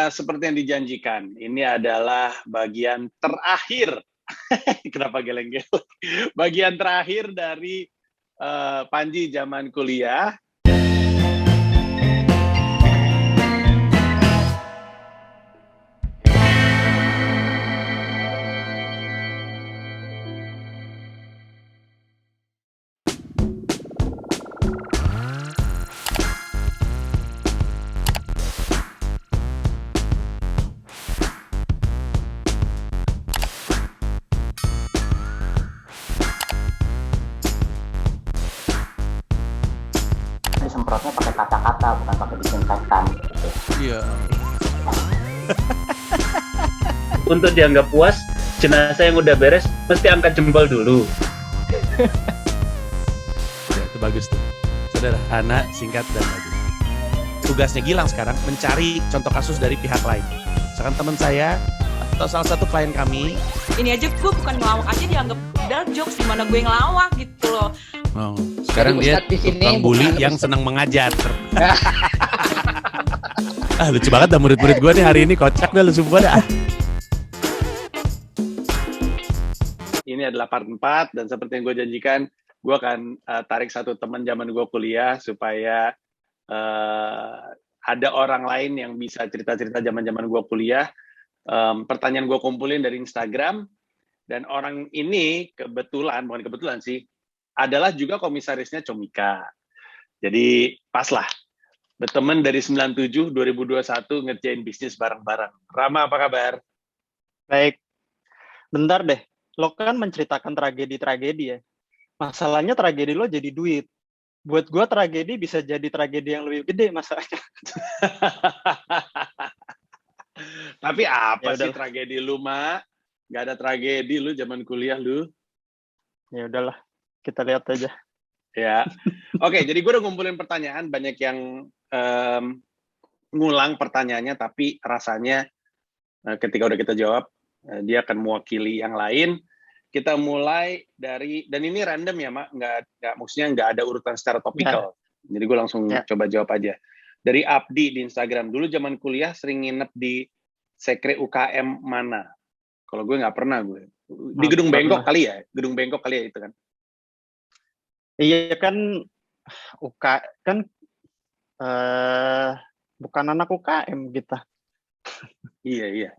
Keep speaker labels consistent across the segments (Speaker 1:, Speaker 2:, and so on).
Speaker 1: Seperti yang dijanjikan, ini adalah bagian terakhir. Kenapa geleng-geleng? Bagian terakhir dari Panji zaman kuliah.
Speaker 2: Disemprotnya pakai kata-kata, bukan pakai disinfektan.
Speaker 3: Iya.
Speaker 4: Untuk dianggap puas, jenazah yang udah beres mesti angkat jempol dulu.
Speaker 3: Ya, itu bagus tuh. Sederhana, singkat, dan bagus. Tugasnya Gilang sekarang mencari contoh kasus dari pihak lain. Misalkan teman saya atau salah satu klien kami.
Speaker 5: Ini aja gue bukan ngelawak aja dianggap dark jokes, dimana gue ngelawak gitu loh.
Speaker 3: Oh, sekarang dia tukang bully yang senang mengajar. Lucu banget dah murid-murid gue nih hari ini, kocak dah lu semua dah.
Speaker 1: Ini adalah part 4, dan seperti yang gue janjikan, gue akan tarik satu teman zaman gue kuliah supaya ada orang lain yang bisa cerita-cerita zaman-zaman gue kuliah. Pertanyaan gue kumpulin dari Instagram, dan orang ini bukan kebetulan sih, adalah juga komisarisnya Comika. Jadi pas lah, berteman dari 97, 2021 ngerjain bisnis bareng-bareng. Rama, apa kabar?
Speaker 6: Baik, bentar deh. Lo kan menceritakan tragedi-tragedi ya. Masalahnya tragedi lo jadi duit. Buat gue tragedi bisa jadi tragedi yang lebih gede masalahnya.
Speaker 1: Tapi apa
Speaker 6: Ya
Speaker 1: sih
Speaker 6: udahlah.
Speaker 1: tragedi lu, Mak? Gak ada tragedi lu zaman kuliah lu.
Speaker 6: Ya udahlah, kita lihat aja.
Speaker 1: Ya. Oke, jadi gue udah ngumpulin pertanyaan, banyak yang ngulang pertanyaannya, tapi rasanya ketika udah kita jawab, dia akan mewakili yang lain. Kita mulai dari, dan ini random ya, Mak, maksudnya nggak ada urutan secara topikal. Jadi gue langsung coba jawab aja. Dari Abdi di Instagram, dulu zaman kuliah sering nginep di Sekre UKM mana? Kalau gue nggak pernah gue. Di Gedung Bengkok kali ya? Gedung Bengkok kali ya itu kan?
Speaker 6: Iya kan, bukan anak UKM kita.
Speaker 1: Iya.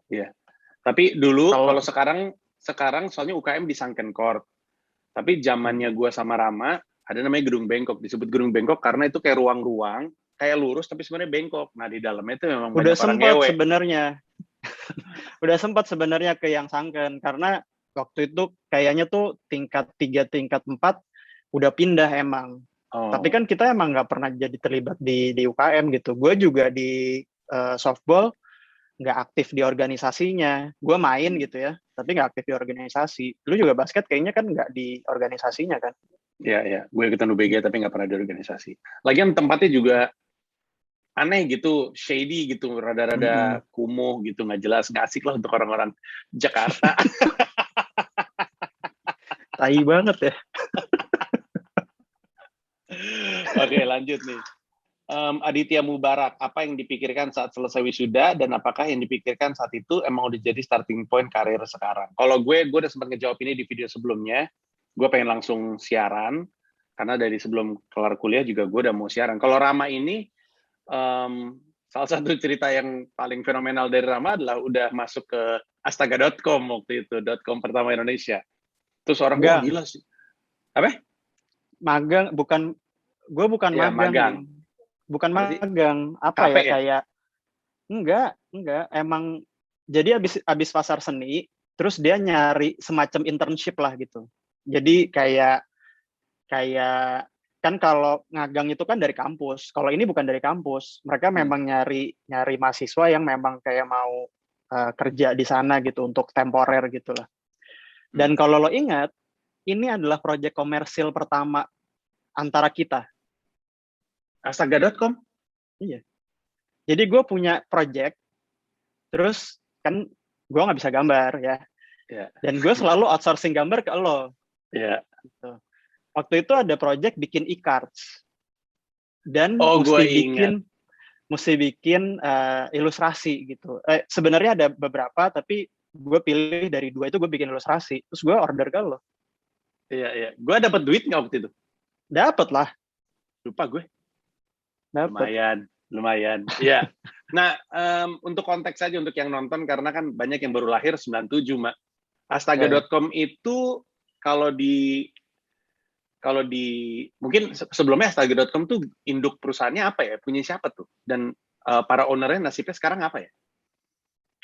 Speaker 1: Tapi dulu kalau sekarang soalnya UKM di Sunken Court. Tapi zamannya gue sama Rama ada namanya Gedung Bengkok. Disebut Gedung Bengkok karena itu kayak ruang-ruang, kayak lurus tapi sebenarnya bengkok. Nah di dalamnya itu memang
Speaker 6: udah
Speaker 1: banyak orang ngewe.
Speaker 6: sebenarnya. Udah sempat sebenarnya ke yang Sunken karena waktu itu kayaknya tuh tingkat 3, tingkat 4 udah pindah emang. Tapi kan kita emang nggak pernah jadi terlibat di UKM gitu. Gue juga di softball nggak aktif di organisasinya. Gue main gitu ya, tapi nggak aktif di organisasi. Lu juga basket kayaknya kan nggak di organisasinya kan?
Speaker 1: Iya. Gue ikutan UBG tapi nggak pernah di organisasi. Lagian tempatnya juga aneh gitu, shady gitu, rada-rada kumuh gitu, nggak jelas, nggak asik lah untuk orang-orang Jakarta.
Speaker 6: Tai banget ya.
Speaker 1: Oke, lanjut nih. Aditya Mubarak, apa yang dipikirkan saat selesai wisuda, dan apakah yang dipikirkan saat itu emang udah jadi starting point karir sekarang? Kalau gue udah sempat ngejawab ini di video sebelumnya. Gue pengen langsung siaran, karena dari sebelum kelar kuliah juga gue udah mau siaran. Kalau Rama ini, salah satu cerita yang paling fenomenal dari Rama adalah udah masuk ke astaga.com waktu itu, .com pertama Indonesia. Terus orang, wah gila sih. Apa?
Speaker 6: Magang, gue bukan
Speaker 1: ya,
Speaker 6: magang. Bukan magang, apa ya, kayak enggak, emang jadi abis pasar seni, terus dia nyari semacam internship lah gitu. Jadi kayak kan kalau ngagang itu kan dari kampus. Kalau ini bukan dari kampus. Mereka memang nyari mahasiswa yang memang kayak mau kerja di sana gitu untuk temporer gitulah. Dan kalau lo ingat, ini adalah proyek komersil pertama antara kita.
Speaker 1: Astaga.com?
Speaker 6: Iya. Jadi gue punya project, terus kan gue nggak bisa gambar ya. Dan gue selalu outsourcing gambar ke lo.
Speaker 1: Iya.
Speaker 6: Gitu. Waktu itu ada project bikin e-cards. Dan mesti bikin mesti bikin ilustrasi gitu. Sebenarnya ada beberapa, tapi gue pilih dari 2 itu gue bikin ilustrasi. Terus gue order ke lo.
Speaker 1: Iya. Gue dapat duit nggak waktu itu?
Speaker 6: Dapet lah.
Speaker 1: Lupa gue.
Speaker 6: Dapet.
Speaker 1: Lumayan. Iya. Nah, untuk konteks saja untuk yang nonton, karena kan banyak yang baru lahir 97, Mak. Astaga.com itu kalau di mungkin sebelumnya Astaga.com tuh induk perusahaannya apa ya? Punya siapa tuh? Dan para ownernya nasibnya sekarang apa ya?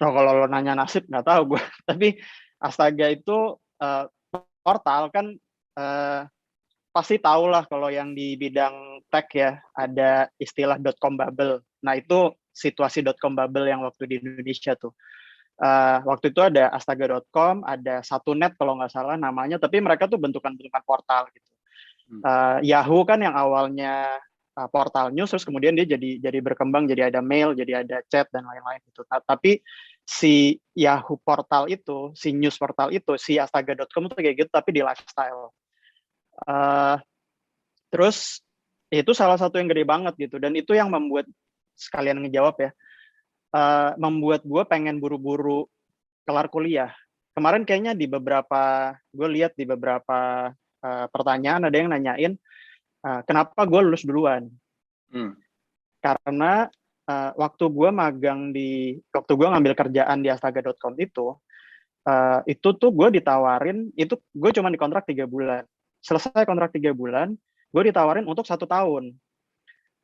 Speaker 6: Oh, kalau lo nanya nasib nggak tahu gue. Tapi Astaga itu portal kan pasti tahu lah kalau yang di bidang tech ya ada istilah .com bubble. Nah itu situasi .com bubble yang waktu di Indonesia tuh. Waktu itu ada Astaga.com, ada Satunet kalau nggak salah namanya, tapi mereka tuh bentukan-bentukan portal gitu. Yahoo kan yang awalnya portal news, terus kemudian dia jadi berkembang, jadi ada mail, jadi ada chat dan lain-lain gitu. Tapi si Yahoo portal itu, si news portal itu, si Astaga.com itu kayak gitu, tapi di lifestyle. Terus itu salah satu yang gede banget gitu, dan itu yang membuat, sekalian ngejawab ya, membuat gue pengen buru-buru kelar kuliah. Kemarin kayaknya gue lihat di beberapa pertanyaan ada yang nanyain kenapa gue lulus duluan. Karena waktu gue ngambil kerjaan di Astaga.com itu tuh gue ditawarin, itu gue cuma dikontrak 3 bulan. Selesai kontrak 3 bulan, gue ditawarin untuk 1 tahun.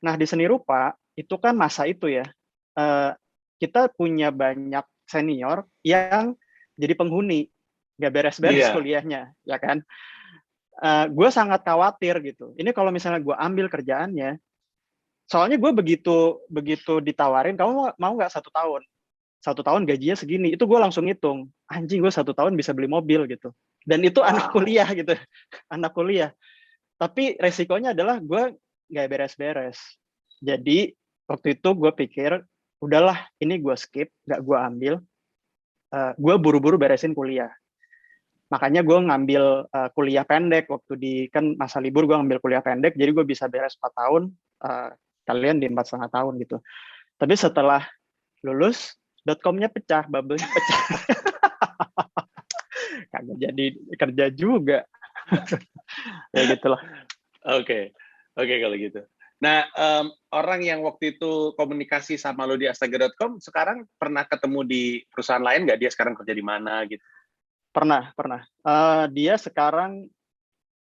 Speaker 6: Nah di seni rupa itu kan masa itu ya, kita punya banyak senior yang jadi penghuni, nggak beres-beres kuliahnya, ya kan? Gue sangat khawatir gitu. Ini kalau misalnya gue ambil kerjaannya, soalnya gue begitu ditawarin, kamu mau nggak 1 tahun? 1 tahun gajinya segini, itu gue langsung hitung, anjing gue 1 tahun bisa beli mobil gitu. Dan itu anak kuliah gitu, anak kuliah. Tapi resikonya adalah gue nggak beres-beres. Jadi waktu itu gue pikir, udahlah ini gue skip, nggak gue ambil. Gue buru-buru beresin kuliah. Makanya gue ngambil kuliah pendek waktu kan masa libur gue ngambil kuliah pendek, jadi gue bisa beres 4 tahun, kalian di 4,5 tahun gitu. Tapi setelah lulus, .com-nya pecah, bubble-nya pecah. Kagak jadi kerja juga. Ya gitulah.
Speaker 1: Oke, kalau gitu. Nah, orang yang waktu itu komunikasi sama lo di Astaga.com, sekarang pernah ketemu di perusahaan lain nggak? Dia sekarang kerja di mana gitu?
Speaker 6: Pernah. Dia sekarang,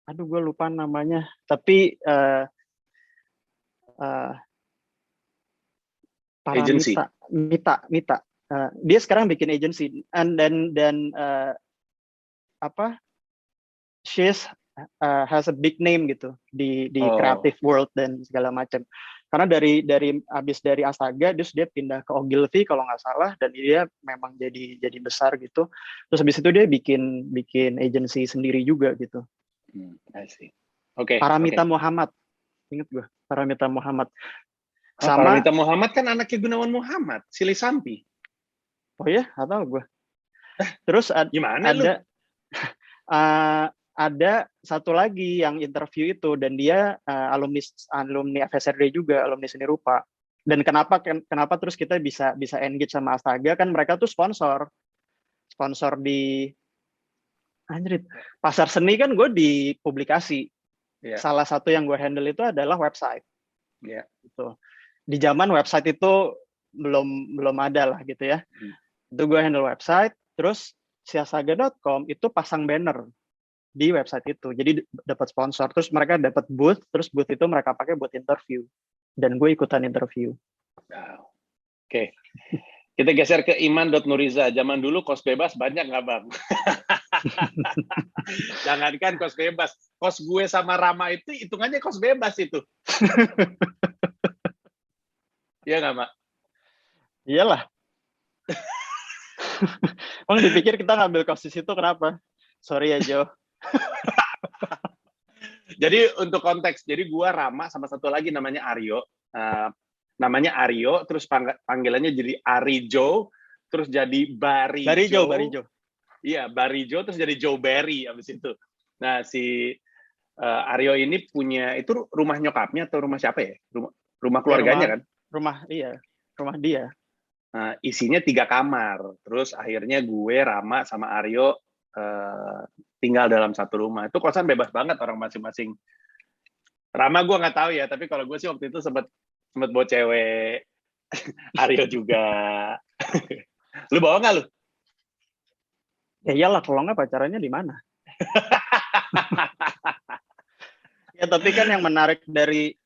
Speaker 6: aduh gue lupa namanya, tapi
Speaker 1: agency.
Speaker 6: Mita. Dia sekarang bikin agency, dan she's has a big name gitu di creative world dan segala macam. Karena dari abis dari Astaga, dia pindah ke Ogilvy kalau nggak salah, dan dia memang jadi besar gitu. Terus habis itu dia bikin agency sendiri juga gitu.
Speaker 1: I see. Oke.
Speaker 6: Paramita Muhammad, inget gue, Paramita Muhammad.
Speaker 1: Paramita Muhammad kan anaknya Gunawan Muhammad, Silih Sampi.
Speaker 6: Oh ya, nggak tahu gue. Terus
Speaker 1: gimana
Speaker 6: ada satu lagi yang interview itu, dan dia alumni FSRD juga, alumni seni rupa. Dan kenapa terus kita bisa engage sama Astaga, kan mereka tuh sponsor di pasar seni kan, gue di publikasi. Salah satu yang gue handle itu adalah website. Gitu. Di zaman website itu belum ada lah gitu ya. Itu gue handle website, terus si Astaga.com itu pasang banner di website itu, jadi dapat sponsor, terus mereka dapat booth, terus booth itu mereka pakai buat interview, dan gue ikutan interview.
Speaker 1: Oke. Kita geser ke Iman.Nuriza. Zaman dulu kos bebas banyak nggak Bang? Jangankan kos bebas, kos gue sama Rama itu hitungannya kos bebas itu. Iya nggak, Mak?
Speaker 6: Iyalah. Bang dipikir kita ngambil kos di situ kenapa? Sorry ya Jo.
Speaker 1: Jadi untuk konteks, jadi gua Rama sama satu lagi namanya Aryo, terus panggilannya jadi Arijo, terus jadi Barijo. Iya, Barijo terus jadi Joe Barry abis itu. Nah si Aryo ini punya, itu rumah nyokapnya atau rumah siapa ya? Rumah keluarganya kan?
Speaker 6: rumah dia.
Speaker 1: Nah, isinya 3 kamar. Terus akhirnya gue, Rama, sama Aryo tinggal dalam satu rumah. Itu kosan bebas banget orang masing-masing. Rama gue nggak tahu ya, tapi kalau gue sih waktu itu sempat bawa cewek. Aryo juga. Lu bawa nggak lu?
Speaker 6: Ya iyalah, kalau nggak pacarannya di mana? Ya tapi kan yang menarik dari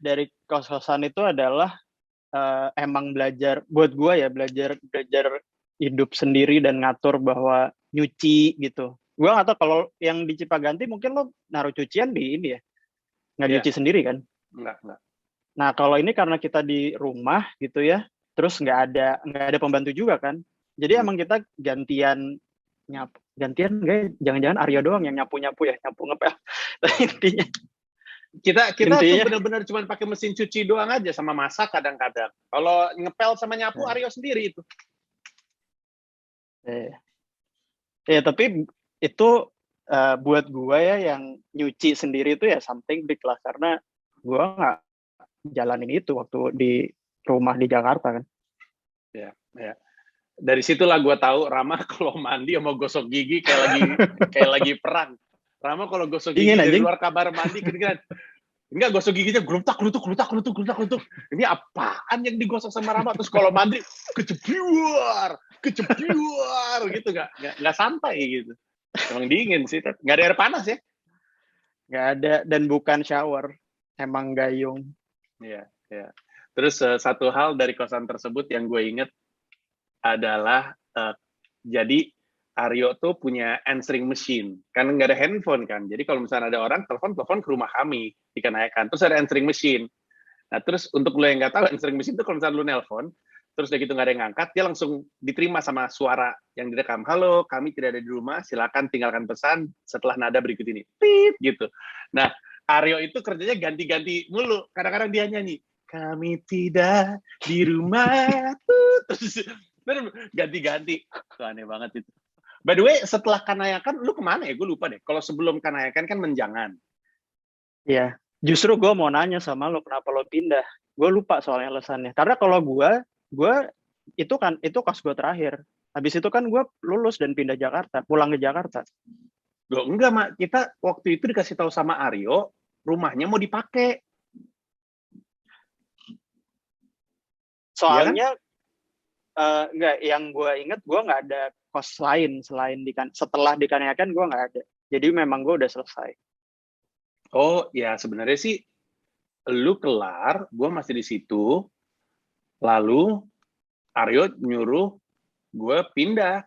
Speaker 6: kos-kosan itu adalah emang belajar buat gue ya, belajar hidup sendiri dan ngatur bahwa nyuci gitu. Gue nggak tahu kalau yang di Cipaganti mungkin lo naruh cucian di ini ya, nggak
Speaker 1: Iya.
Speaker 6: nyuci sendiri kan?
Speaker 1: Enggak.
Speaker 6: Nah kalau ini karena kita di rumah gitu ya, terus nggak ada pembantu juga kan, jadi emang kita gantian nggak? Jangan-jangan Aryo doang yang nyapu ya, nyapu ngepel. Intinya
Speaker 1: Kita tuh
Speaker 6: Intinya-
Speaker 1: benar-benar cuma pakai mesin cuci doang aja sama masak kadang-kadang. Kalau ngepel sama nyapu Aryo sendiri itu.
Speaker 6: ya tapi itu buat gua ya yang nyuci sendiri itu ya something big lah, karena gua nggak jalanin itu waktu di rumah di Jakarta kan.
Speaker 1: Ya. Dari situlah gue tahu Rama kalau mandi mau gosok gigi kayak lagi perang. Rama kalau gosok gigi
Speaker 6: Dingin,
Speaker 1: dari
Speaker 6: anjing.
Speaker 1: luar kamar mandi kan. Enggak, gosok giginya glutak. Ini apaan yang digosok sama Rama? Terus kalau mandi kecepiuar gitu, nggak santai gitu. Emang dingin sih, nggak ada air panas ya?
Speaker 6: Nggak ada, dan bukan shower, emang gayung.
Speaker 1: Iya. Terus satu hal dari kosan tersebut yang gue inget adalah jadi Aryo tuh punya answering machine, kan nggak ada handphone kan. Jadi kalau misalnya ada orang telepon ke rumah kami di Kanayakan, terus ada answering machine. Nah terus untuk lo yang nggak tahu, answering machine itu kalau misalnya lo nelpon, terus udah gitu nggak ada yang ngangkat, dia langsung diterima sama suara yang direkam. Halo, kami tidak ada di rumah, silakan tinggalkan pesan setelah nada berikut ini. Pip gitu. Nah Aryo itu kerjanya ganti-ganti mulu. Kadang-kadang dia nyanyi, kami tidak di rumah, terus ganti-ganti. Tuh, aneh banget itu. By the way, setelah Kanayakan, lu kemana ya? Gue lupa deh. Kalau sebelum Kanayakan kan Menjangan.
Speaker 6: Iya, justru gue mau nanya sama lo kenapa lo pindah. Gue lupa soalnya alasannya. Karena kalau gue itu kos gue terakhir. Habis itu kan gue lulus dan pindah Jakarta, pulang ke Jakarta.
Speaker 1: Loh, enggak, Mak. Kita waktu itu dikasih tahu sama Aryo, rumahnya mau dipakai.
Speaker 6: Soalnya enggak, yang gue inget gue nggak ada kos lain setelah di Kanayakan gue nggak ada. Jadi memang gue udah selesai.
Speaker 1: Oh, ya sebenarnya sih lu kelar, gue masih di situ. Lalu Aryo nyuruh gue pindah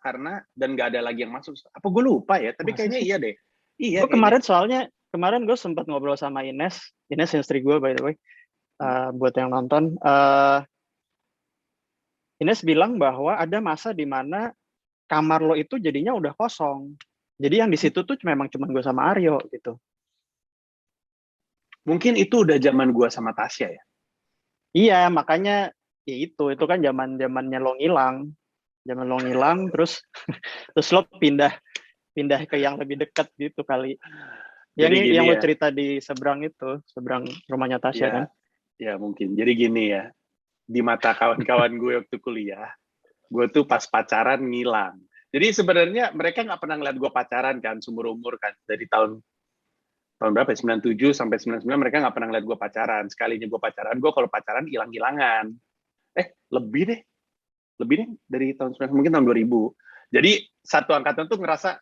Speaker 1: dan nggak ada lagi yang masuk. Apa gue lupa ya? Tapi kayaknya iya deh. Iya.
Speaker 6: Gue kemarin gue sempat ngobrol sama Ines istri gue by the way. Buat yang nonton, Ines bilang bahwa ada masa di mana kamar lo itu jadinya udah kosong. Jadi yang di situ tuh memang cuma gue sama Aryo gitu.
Speaker 1: Mungkin itu udah zaman gue sama Tasya ya.
Speaker 6: Iya, makanya ya itu kan zamannya lo ngilang. Zaman lo ngilang terus lo pindah ke yang lebih dekat gitu kali. Yang lo cerita di seberang rumahnya Tasya kan?
Speaker 1: Ya mungkin. Jadi gini ya. Di mata kawan-kawan gue waktu kuliah, gue tuh pas pacaran ngilang. Jadi sebenarnya mereka nggak pernah ngeliat gue pacaran kan, seumur umur kan. Dari tahun berapa ya? 97 sampai 99 mereka nggak pernah ngeliat gue pacaran. Sekalinya gue pacaran, gue kalau pacaran hilang-hilangan. Lebih deh dari tahun 90, mungkin tahun 2000. Jadi satu angkatan tuh ngerasa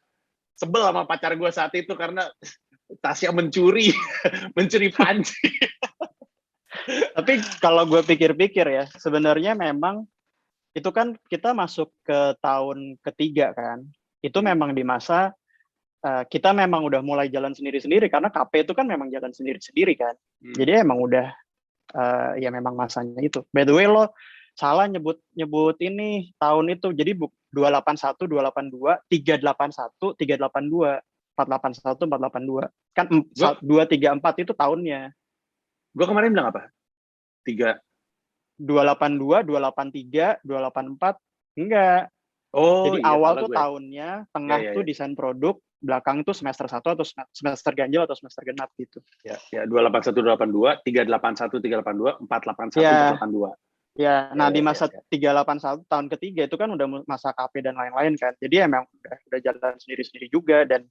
Speaker 1: sebel sama pacar gue saat itu karena Tasya mencuri panci.
Speaker 6: Tapi kalau gue pikir-pikir ya, sebenarnya memang itu kan kita masuk ke tahun ketiga kan. Itu memang di masa kita memang udah mulai jalan sendiri-sendiri karena KP itu kan memang jalan sendiri-sendiri kan. Jadi emang udah ya memang masanya itu. By the way lo salah nyebut ini tahun itu. Jadi 281, 282, 381, 382, 481, 482. Kan 234 itu tahunnya.
Speaker 1: Gue kemarin bilang apa?
Speaker 6: 282, 283, 284, enggak.
Speaker 1: Oh,
Speaker 6: jadi
Speaker 1: iya,
Speaker 6: awal tuh tahunnya, tengah tuh desain produk, belakang tuh semester 1 atau semester ganjil atau semester genap gitu.
Speaker 1: Ya 281, 282, 381, 382, 481, 482.
Speaker 6: Ya, nah di masa
Speaker 1: Yes.
Speaker 6: 381 tahun ketiga itu kan udah masa KP dan lain-lain kan. Jadi emang udah jalan sendiri-sendiri juga dan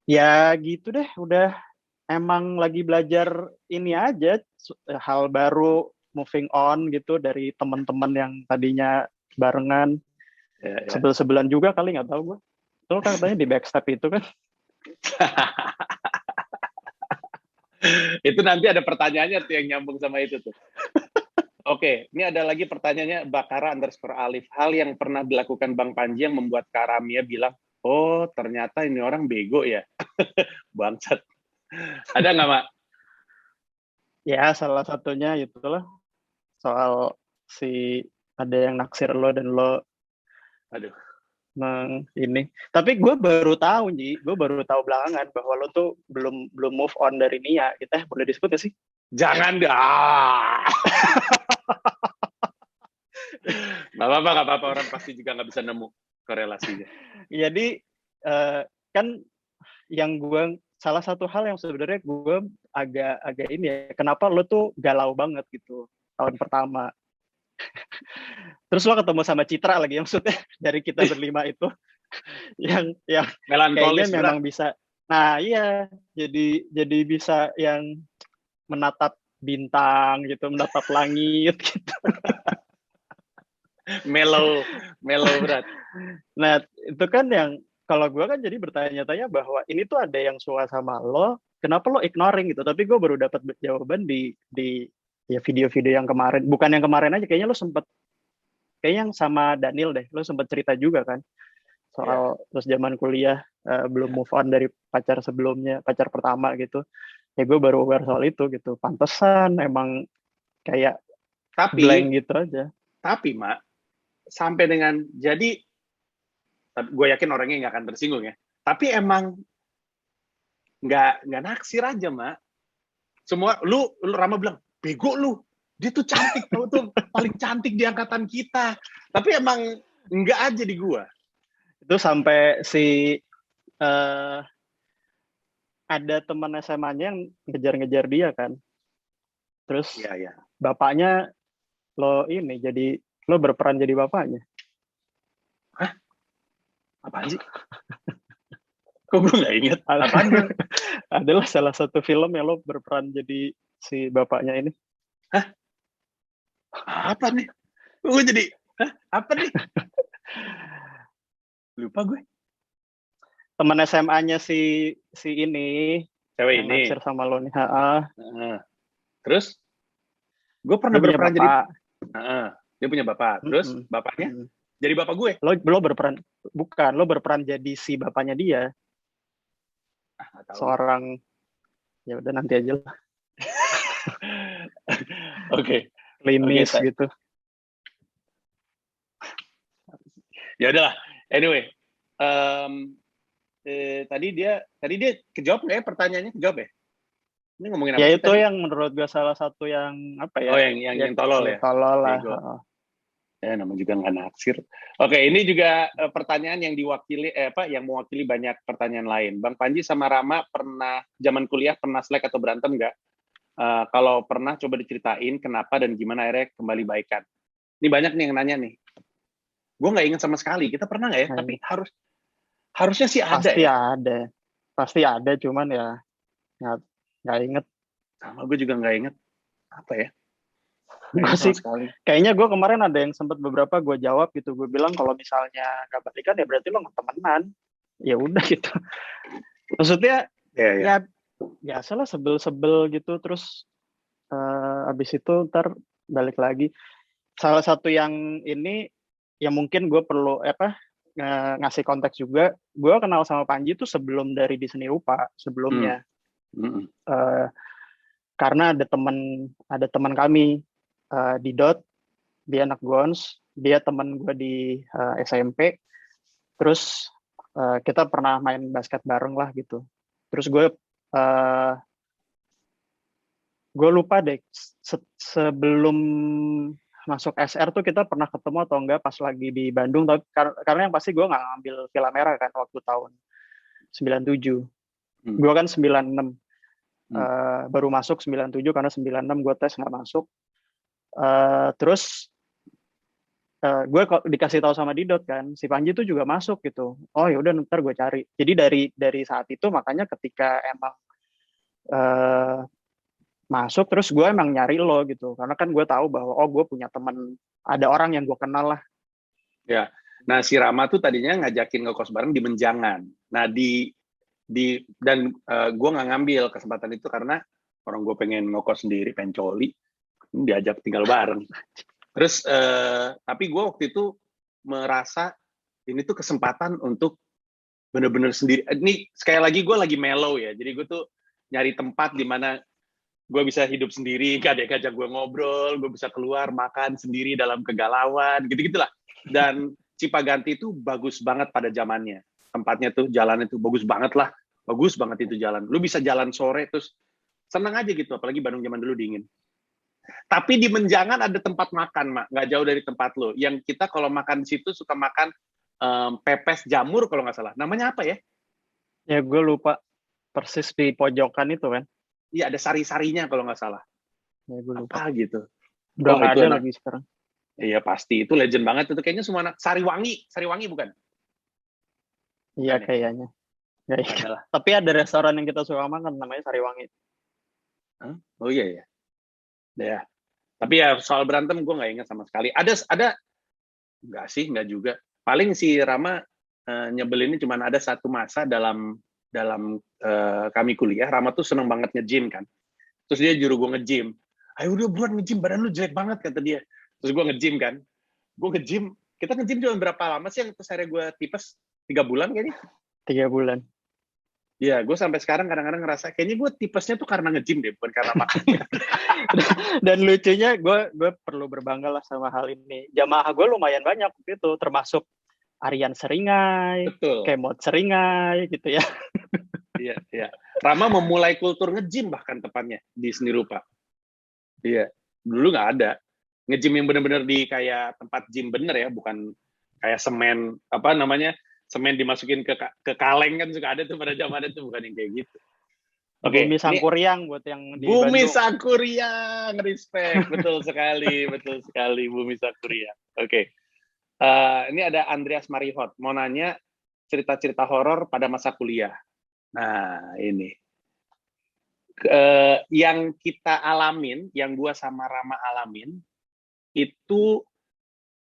Speaker 6: ya gitu deh, udah emang lagi belajar ini aja hal baru, moving on gitu dari teman-teman yang tadinya barengan
Speaker 1: Ya, ya.
Speaker 6: sebel-sebelan juga kali nggak tahu gue. Itu kan katanya di backstep itu kan.
Speaker 1: Itu nanti ada pertanyaannya tuh yang nyambung sama itu tuh. Oke, ini ada lagi pertanyaannya Bakara_Alif. Hal yang pernah dilakukan Bang Panji yang membuat Kak Ramia bilang, oh ternyata ini orang bego ya. Bangsat. Ada nggak, Mak?
Speaker 6: Ya salah satunya itulah soal si ada yang naksir lo dan lo
Speaker 1: Aduh.
Speaker 6: ini. Tapi gue baru tahu gue baru tahu belakangan bahwa lo tuh belum move on dari Nia. Kita boleh disebut ya sih?
Speaker 1: Jangan dah. Nggak apa-apa. Orang pasti juga nggak bisa nemu korelasinya.
Speaker 6: Jadi kan yang gue salah satu hal yang sebenarnya gue agak ini ya, kenapa lo tuh galau banget gitu tahun pertama. Terus lo ketemu sama Citra lagi, maksudnya dari kita berlima itu yang
Speaker 1: Melankolis
Speaker 6: kayaknya memang bisa. Nah iya, jadi bisa yang menatap bintang gitu, menatap langit gitu.
Speaker 1: Mellow berat.
Speaker 6: Nah itu kan yang kalau gue kan jadi bertanya-tanya bahwa ini tuh ada yang suka sama lo, kenapa lo ignoring gitu? Tapi gue baru dapat jawaban di ya video-video yang kemarin, bukan yang kemarin aja, kayaknya lo sempet, kayaknya yang sama Daniel deh, lo sempet cerita juga kan soal terus zaman kuliah belum move on dari pacar sebelumnya, pacar pertama gitu. Ya gue baru aware soal itu gitu. Pantesan emang kayak blank gitu aja.
Speaker 1: Tapi Mak, sampai dengan jadi gue yakin orangnya nggak akan tersinggung ya. Tapi emang nggak naksir aja, Mak. Semua lu Rama bilang bego lu. Dia tuh cantik, tau tuh paling cantik di angkatan kita. Tapi emang nggak aja di gua.
Speaker 6: Itu sampai si ada teman SMA-nya yang ngejar-ngejar dia kan. Terus bapaknya lo ini jadi lo berperan jadi bapaknya.
Speaker 1: Hah? Apaan sih? Kok gue nggak inget? Apaan?
Speaker 6: Adalah salah satu film yang lo berperan jadi si bapaknya ini.
Speaker 1: Hah? Apa nih? Gue jadi, apa nih? Lupa gue.
Speaker 6: Teman SMA-nya si ini.
Speaker 1: Cewek ini.
Speaker 6: Naksir sama lo nih.
Speaker 1: Terus? Gue pernah berperan jadi... dia punya bapak. Terus bapaknya? Jadi bapak gue?
Speaker 6: Lo berperan... Bukan, lo berperan jadi si bapaknya dia. Seorang... Ya udah nanti aja lah.
Speaker 1: Oke.
Speaker 6: Klinis gitu.
Speaker 1: Ya udahlah. Anyway, tadi dia kejawab nggak ya pertanyaannya? Kejawab ya? Ini ngomongin apa?
Speaker 6: Ya itu tadi? Yang menurut gue salah satu yang apa ya?
Speaker 1: Oh yang tolol ya?
Speaker 6: Tolol lah.
Speaker 1: Ya namanya juga nggak naksir. Oke, ini juga pertanyaan yang diwakili yang mewakili banyak pertanyaan lain. Bang Panji sama Rama pernah zaman kuliah pernah slack atau berantem nggak? Kalau pernah coba diceritain kenapa dan gimana akhirnya kembali baikan. Ini banyak nih yang nanya nih. Gue nggak ingat sama sekali. Kita pernah nggak ya? Tapi harusnya sih ada.
Speaker 6: Pasti ada. Pasti ada, cuman ya nggak inget.
Speaker 1: Sama gue juga nggak inget. Apa ya?
Speaker 6: Masih kayaknya gue kemarin ada yang sempat beberapa gue jawab gitu. Gue bilang kalau misalnya nggak balikan ya berarti lo nggak temenan. Ya udah gitu. Maksudnya ya biasalah sebel-sebel gitu, terus abis itu ntar balik lagi. Salah satu yang ini yang mungkin gue perlu ngasih konteks juga, gue kenal sama Panji tuh sebelum dari di Seni Rupa sebelumnya. Karena ada teman kami di DOT, dia anak Gons, dia teman gue di SMP, terus kita pernah main basket bareng lah gitu. Terus gue lupa deh sebelum masuk SR tuh kita pernah ketemu atau enggak pas lagi di Bandung, tapi karena yang pasti gue nggak ngambil Villa Merah kan waktu tahun 97. Gue kan 96 baru masuk 97 karena 96 gue tes nggak masuk. Terus gue dikasih tahu sama Didot kan, si Panji tuh juga masuk gitu. Oh ya udah ntar gue cari. Jadi dari saat itu makanya ketika emang masuk, terus gue emang nyari lo gitu. Karena kan gue tahu bahwa oh gue punya teman, ada orang yang gue kenal lah.
Speaker 1: Ya, nah si Rama tuh tadinya ngajakin ngekos bareng di Menjangan. Nah dan gue nggak ngambil kesempatan itu karena orang gue pengen ngekos sendiri, pengen coli, diajak tinggal bareng. Terus tapi gue waktu itu merasa ini tuh kesempatan untuk bener-bener sendiri. Ini sekali lagi gue lagi mellow ya, jadi gue tuh nyari tempat di mana gue bisa hidup sendiri, gak ada yang ngajak gue ngobrol, gue bisa keluar makan sendiri dalam kegalauan, gitu-gitulah. Dan Cipaganti itu bagus banget pada zamannya, tempatnya tuh, jalannya tuh bagus banget lah, bagus banget itu jalan. Lu bisa jalan sore terus seneng aja gitu, apalagi Bandung zaman dulu dingin. Tapi di Menjangan ada tempat makan, Mak, nggak jauh dari tempat lo. Yang kita kalau makan di situ suka makan pepes jamur kalau nggak salah. Namanya apa ya?
Speaker 6: Ya gue lupa, persis di pojokan itu kan.
Speaker 1: Iya, ada sari-sarinya kalau nggak salah.
Speaker 6: Ya gue lupa.
Speaker 1: Apa gitu.
Speaker 6: Udah nggak
Speaker 1: itu
Speaker 6: ada
Speaker 1: enak
Speaker 6: lagi sekarang.
Speaker 1: Iya pasti, itu legend banget. Itu kayaknya semua anak. Sariwangi bukan?
Speaker 6: Iya
Speaker 1: Bukan ya?
Speaker 6: kayaknya. Ya, iya.
Speaker 1: Adalah.
Speaker 6: Tapi ada restoran yang kita suka makan namanya Sariwangi.
Speaker 1: Huh? Oh iya ya. Ya. Tapi ya soal berantem gue nggak ingat sama sekali. Ada nggak sih, nggak juga. Paling si Rama nyebelinnya cuma ada satu masa dalam kami kuliah. Rama tuh seneng banget nge-gym kan. Terus dia juru gue nge-gym. Ayo udah buruan nge-gym, badan lu jelek banget kata dia. Terus gue nge-gym kan. Kita nge-gym cuma berapa lama sih yang terus akhirnya gue tipes? 3 bulan kayaknya.
Speaker 6: 3 bulan.
Speaker 1: Iya, gue sampai sekarang kadang-kadang ngerasa kayaknya gue tipesnya tuh karena nge-gym deh, bukan karena makan.
Speaker 6: Dan lucunya gue perlu berbangga lah sama hal ini. Jamaah gue lumayan banyak gitu, termasuk Aryan Seringai,
Speaker 1: Betul.
Speaker 6: Kemot Seringai gitu ya.
Speaker 1: Iya. Rama memulai kultur nge-gym bahkan tepatnya di Seni Rupa. Iya, dulu nggak ada. Nge-gym yang benar-benar di kayak tempat gym bener ya, bukan kayak semen, apa namanya, semen dimasukin ke kaleng kan suka ada tuh pada zaman itu, bukan yang kayak gitu. Oke,
Speaker 6: Bumi Sangkuriang buat yang di
Speaker 1: Bumi
Speaker 6: Bandung.
Speaker 1: Sangkuriang, respect, betul sekali Bumi Sangkuriang. Oke. Ini ada Andreas Marihot mau nanya cerita-cerita horor pada masa kuliah. Nah, ini yang kita alamin, yang gua sama Rama alamin itu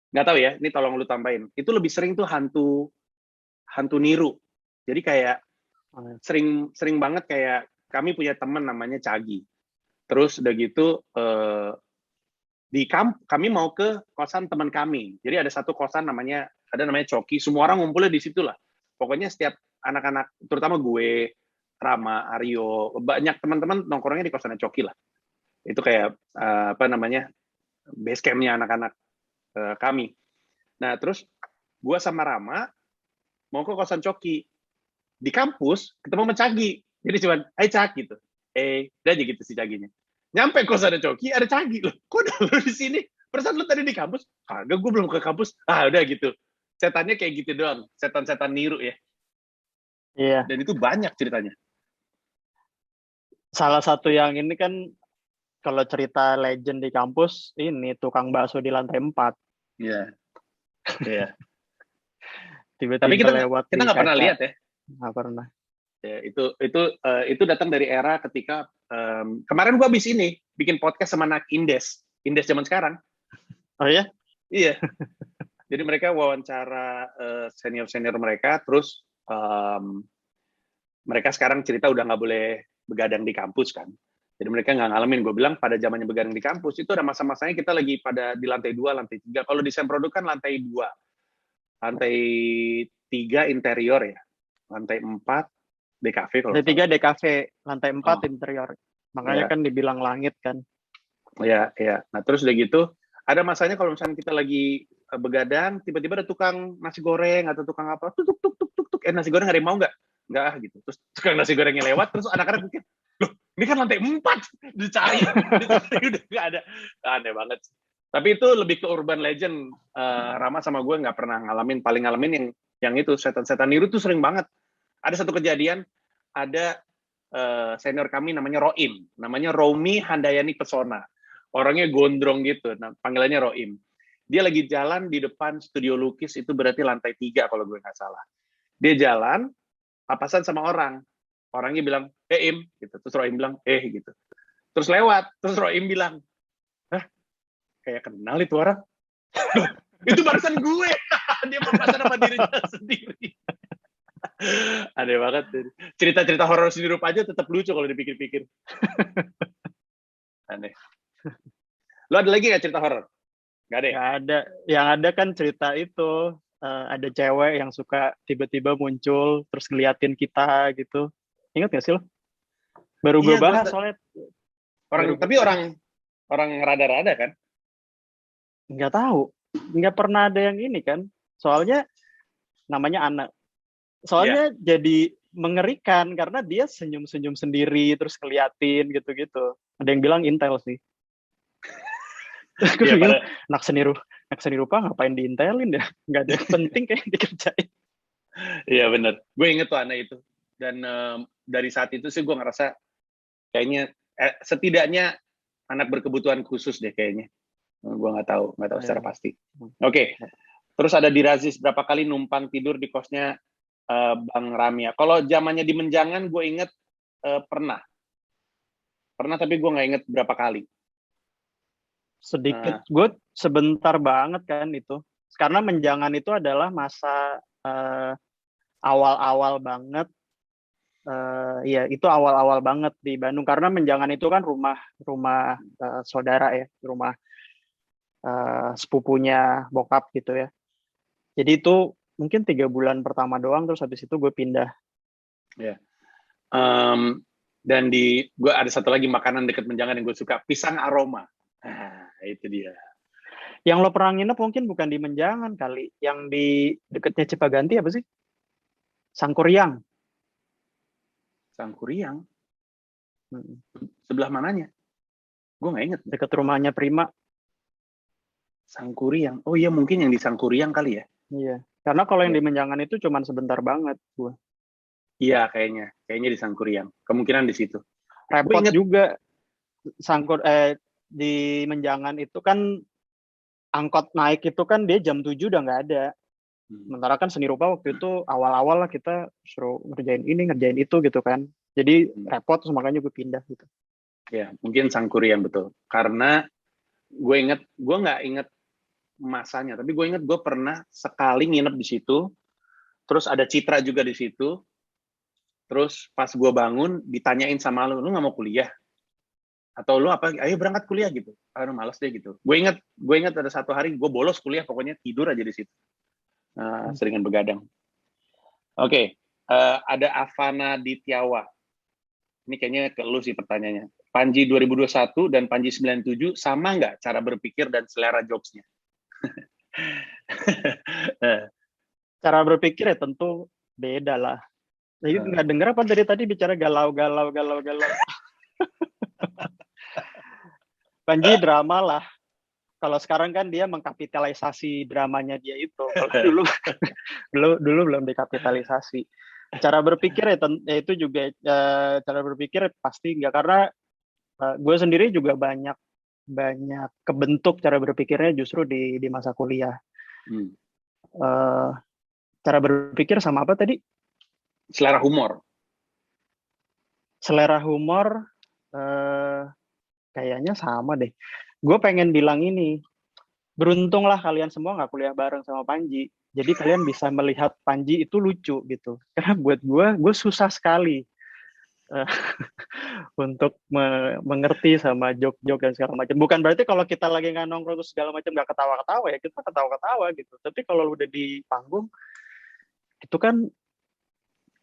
Speaker 1: nggak tahu ya. Ini tolong lu tambahin. Itu lebih sering tuh hantu niru. Jadi kayak sering banget kayak kami punya teman namanya Cagi. Terus udah gitu kami mau ke kosan teman kami. Jadi ada satu kosan namanya Coki. Semua orang ngumpulnya di situ lah. Pokoknya setiap anak-anak, terutama gue, Rama, Aryo, banyak teman-teman nongkrongnya di kosannya Coki lah. Itu kayak base camp-nya anak-anak kami. Nah terus gue sama Rama mau ke kosan Coki. Di kampus ketemu sama Cagi. Jadi cuman, hai Cag gitu. Udah aja gitu si Caginya. Nyampe kosan Coki ada Cagi loh. Kok udah lu di sini? Perasaan lu tadi di kampus? Kagak, gue belum ke kampus. Udah gitu. Setannya kayak gitu doang. Setan-setan niru ya.
Speaker 6: Iya.
Speaker 1: Dan itu banyak ceritanya.
Speaker 6: Salah satu yang ini kan kalau cerita legend di kampus ini tukang bakso di lantai 4.
Speaker 1: Iya. Iya.
Speaker 6: Tiba-tiba
Speaker 1: Tapi kita
Speaker 6: lewat
Speaker 1: nggak pernah lihat ya.
Speaker 6: Nggak pernah.
Speaker 1: Ya, itu datang dari era ketika kemarin gua habis ini bikin podcast sama anak Indes zaman sekarang.
Speaker 6: Oh ya?
Speaker 1: Iya. Jadi mereka wawancara senior mereka, terus mereka sekarang cerita udah nggak boleh begadang di kampus kan. Jadi mereka nggak ngalamin. Gue bilang pada zamannya begadang di kampus itu ada masa-masanya kita lagi pada di lantai 2, lantai 3. Kalau di Semproduk kan lantai 2, lantai 3 interior ya, lantai 4 DKV kalau.
Speaker 6: Lantai 3 DKV, lantai 4 interior. Makanya kan dibilang langit kan.
Speaker 1: Iya. Nah terus udah gitu, ada masanya kalau misalnya kita lagi begadang, tiba-tiba ada tukang nasi goreng atau tukang apa, tuk, nasi goreng ada yang mau nggak? Nggak gitu. Terus tukang nasi gorengnya lewat, terus anak-anak mungkin, loh ini kan lantai 4, dicari udah nggak ada. Aneh banget. Tapi itu lebih ke urban legend. Rama sama gue nggak pernah paling ngalamin yang itu setan-setan niru tuh sering banget. Ada satu kejadian, ada senior kami namanya Romi Handayani Pesona. Orangnya gondrong gitu. Nah, panggilannya Roim. Dia lagi jalan di depan studio lukis, itu berarti lantai 3 kalau gue nggak salah. Dia jalan, papasan sama orang. Orangnya bilang, Im, gitu. Terus Roim bilang, gitu. Terus lewat, terus Roim bilang, hah, kayak kenal itu orang. Loh, itu barusan gue. Dia papasan sama dirinya sendiri. Aneh banget. Cerita-cerita horor sendiri rupa aja tetap lucu kalau dipikir-pikir. Aneh. Lo ada lagi nggak cerita horor? Nggak ada ya?
Speaker 6: Nggak ada. Yang ada kan cerita itu, ada cewek yang suka tiba-tiba muncul terus ngeliatin kita gitu. Ingat nggak sih lo? Baru gue
Speaker 1: Iya,
Speaker 6: bahas soalnya.
Speaker 1: Tapi orang rada-rada kan?
Speaker 6: Nggak tahu. Nggak pernah ada yang ini kan. Soalnya namanya anak. Soalnya jadi mengerikan karena dia senyum-senyum sendiri terus ngeliatin gitu-gitu. Ada yang bilang intel sih. Gue bilang, anak seni rupa ngapain diintelin ya? Nggak ada yang penting kayak dikerjain.
Speaker 1: Iya bener. Gue inget tuh anak itu. Dan dari saat itu sih gue ngerasa kayaknya setidaknya anak berkebutuhan khusus deh kayaknya. Gue nggak tahu secara pasti. Oke. Terus ada Dirazis, berapa kali numpang tidur di kosnya Bang Ramia. Kalau zamannya di Menjangan gue inget pernah tapi gue nggak inget berapa kali.
Speaker 6: Sedikit, gue sebentar banget kan itu. Karena Menjangan itu adalah masa awal-awal banget. Ya itu awal-awal banget di Bandung. Karena Menjangan itu kan rumah saudara ya, rumah sepupunya bokap gitu ya. Jadi itu mungkin 3 bulan pertama doang, terus habis itu gue pindah.
Speaker 1: Ya. Dan gue ada satu lagi makanan dekat Menjangan yang gue suka, pisang aroma. Itu dia.
Speaker 6: Yang lo pernah nginep mungkin bukan di Menjangan kali, yang di dekatnya Cipaganti apa sih? Sangkuriang.
Speaker 1: Sangkuriang? Sebelah mananya? Gue nggak inget.
Speaker 6: Dekat rumahnya Prima.
Speaker 1: Sangkuriang. Oh iya, mungkin yang di Sangkuriang kali ya?
Speaker 6: Iya. Karena kalau yang di Menjangan itu cuma sebentar banget gue.
Speaker 1: Iya, kayaknya di Sangkuriang. Kemungkinan di situ.
Speaker 6: Repot juga di Menjangan itu kan angkot naik itu kan dia jam 7 udah nggak ada. Sementara kan seni rupa waktu itu awal-awal lah kita suruh ngerjain ini, ngerjain itu gitu kan. Jadi repot, terus makanya gue pindah gitu.
Speaker 1: Ya, mungkin Sangkuriang betul. Karena gue nggak inget masanya, tapi gue inget gue pernah sekali nginep di situ, terus ada Citra juga di situ, terus pas gue bangun ditanyain sama lu nggak mau kuliah? Atau lu apa? Ayo berangkat kuliah gitu. Aduh males deh gitu. Gue inget ada satu hari gue bolos kuliah, pokoknya tidur aja di situ. Seringan begadang. Oke, ada Avana Dityawa. Ini kayaknya ke lu sih pertanyaannya. Panji 2021 dan Panji 97 sama nggak cara berpikir dan selera jokesnya?
Speaker 6: Cara berpikir ya tentu beda lah. Jadi nggak denger apa dari tadi bicara galau. Panji drama lah. Kalau sekarang kan dia mengkapitalisasi dramanya dia itu. Kalau dulu belum dikapitalisasi. Cara berpikir ya itu juga cara berpikir pasti nggak, karena gue sendiri juga banyak kebentuk cara berpikirnya justru di masa kuliah. Cara berpikir sama apa tadi?
Speaker 1: Selera humor.
Speaker 6: Selera humor kayaknya sama deh. Gue pengen bilang ini, beruntunglah kalian semua nggak kuliah bareng sama Panji. Jadi kalian bisa melihat Panji itu lucu gitu. Karena buat gue susah sekali untuk mengerti sama joke-joke dan segala macam. Bukan berarti kalau kita lagi nggak nongkrong terus segala macam nggak ketawa-ketawa ya, kita ketawa-ketawa gitu. Tapi kalau udah di panggung, itu kan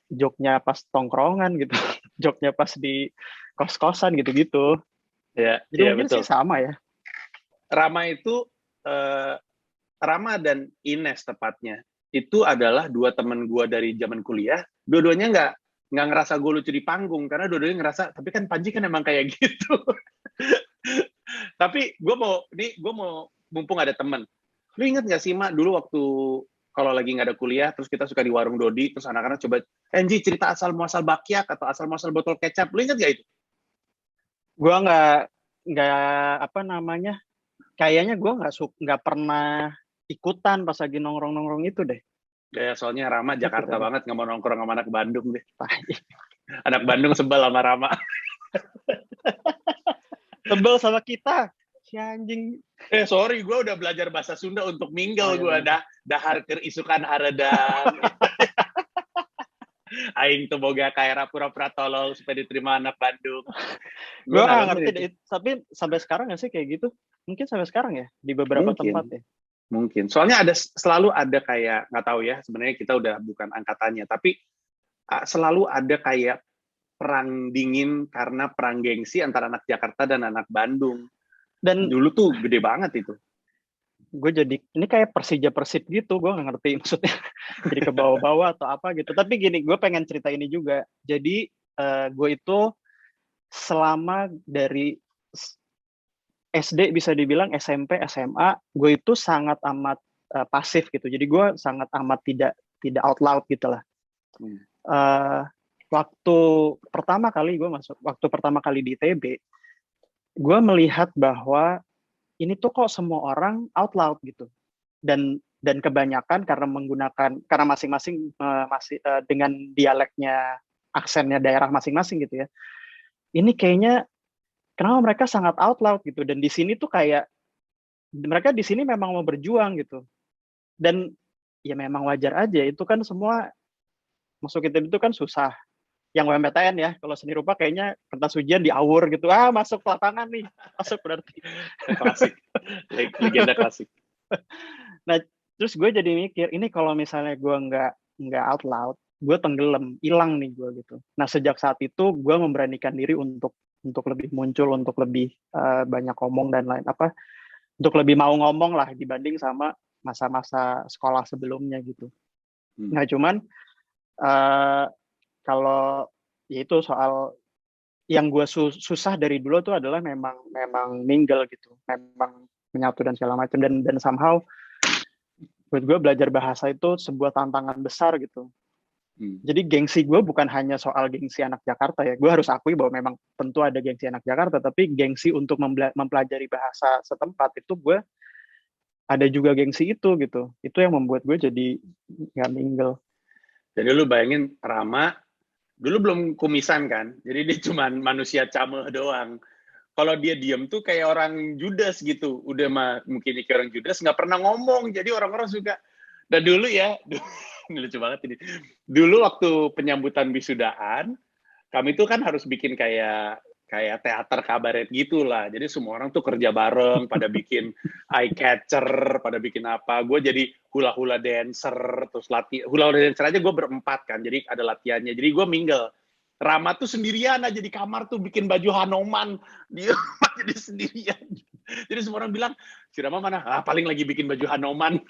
Speaker 6: joke-nya pas tongkrongan gitu, joke-nya pas di kos-kosan gitu-gitu.
Speaker 1: Ya,
Speaker 6: jadi
Speaker 1: ya,
Speaker 6: mungkin
Speaker 1: betul.
Speaker 6: sih sama ya.
Speaker 1: Rama itu Rama dan Ines tepatnya itu adalah 2 teman gue dari zaman kuliah. Dua-duanya nggak ngerasa gue lucu di panggung karena dua-duanya ngerasa tapi kan Panji kan emang kayak gitu. Tapi gue mau mumpung ada teman. Lu inget nggak sih Mak dulu waktu kalau lagi nggak ada kuliah terus kita suka di warung Dodi terus anak-anak coba Enji cerita asal muasal bakyak atau asal muasal botol kecap. Lu inget nggak itu?
Speaker 6: Gue apa namanya, kayaknya gue nggak pernah ikutan pas lagi nongkrong itu deh.
Speaker 1: Ya, soalnya Rama Jakarta
Speaker 6: Gitu.
Speaker 1: banget, nggak mau nongkrong sama anak Bandung deh.
Speaker 6: Tai.
Speaker 1: Anak Bandung sebel sama Rama.
Speaker 6: Sebel sama kita, si anjing.
Speaker 1: Sorry, gue udah belajar bahasa Sunda untuk mingle.
Speaker 6: Oh, iya,
Speaker 1: Gue
Speaker 6: bener.
Speaker 1: dahar isukan haredan. Aing tuh boga kayak pura-pura tolol supaya diterima anak Bandung.
Speaker 6: Gue
Speaker 1: nggak
Speaker 6: nggak ngerti deh, tapi sampai sekarang nggak sih kayak gitu? Mungkin sampai sekarang ya di beberapa tempat ya.
Speaker 1: Mungkin. Soalnya selalu ada kayak, nggak tahu ya, sebenarnya kita udah bukan angkatannya, tapi selalu ada kayak perang dingin karena perang gengsi antara anak Jakarta dan anak Bandung.
Speaker 6: Dan
Speaker 1: dulu tuh gede banget itu.
Speaker 6: Gue jadi ini kayak Persija Persib gitu, gue nggak ngerti maksudnya. Jadi ke bawah-bawah atau apa gitu. Tapi gini, gue pengen cerita ini juga. Jadi gue itu selama dari SD bisa dibilang SMP, SMA, gue itu sangat amat pasif gitu. Jadi gue sangat amat tidak out loud gitu lah. Waktu pertama kali di ITB, gue melihat bahwa ini tuh kok semua orang out loud gitu. Dan kebanyakan karena masing-masing masih dengan dialeknya, aksennya daerah masing-masing gitu ya. Ini kayaknya kenapa mereka sangat out loud gitu, dan di sini tuh kayak mereka di sini memang mau berjuang gitu. Dan ya memang wajar aja, itu kan semua masuk ITB itu kan susah. Yang UMPTN ya, kalau seni rupa kayaknya kertas ujian diawur gitu, masuk lapangan nih, masuk berarti.
Speaker 1: Klasik, legenda klasik.
Speaker 6: Nah, terus gue jadi mikir, ini kalau misalnya gue nggak out loud, gue tenggelam, hilang nih gue gitu. Nah, sejak saat itu gue memberanikan diri untuk lebih muncul, untuk lebih banyak ngomong dan lain apa, untuk lebih mau ngomong lah dibanding sama masa-masa sekolah sebelumnya gitu. Nah, cuman kalau ya itu soal yang gue susah dari dulu tuh adalah memang mingle gitu, memang menyatu dan segala macam, dan somehow buat gue belajar bahasa itu sebuah tantangan besar gitu. Jadi gengsi gue bukan hanya soal gengsi anak Jakarta ya, gue harus akui bahwa memang tentu ada gengsi anak Jakarta, tapi gengsi untuk mempelajari bahasa setempat itu gue ada juga gengsi itu gitu. Itu yang membuat gue jadi nggak mingle.
Speaker 1: Jadi lu bayangin Rama dulu belum kumisan kan, jadi dia cuma manusia camel doang. Kalau dia diem tuh kayak orang Judas gitu, udah mungkin kayak orang Judas, nggak pernah ngomong, jadi orang-orang suka. Dan dulu ya, ini lucu banget ini. Dulu waktu penyambutan wisudaan, kami tuh kan harus bikin kayak teater kabaret gitulah. Jadi semua orang tuh kerja bareng, pada bikin eye catcher, pada bikin apa. Gue jadi hula-hula dancer, terus hula-hula dancer aja gue berempat kan, jadi ada latihannya. Jadi gue mingle. Rama tuh sendirian aja di kamar tuh bikin baju Hanoman, dia jadi sendirian. Jadi semua orang bilang, si Rama mana? Paling lagi bikin baju Hanoman.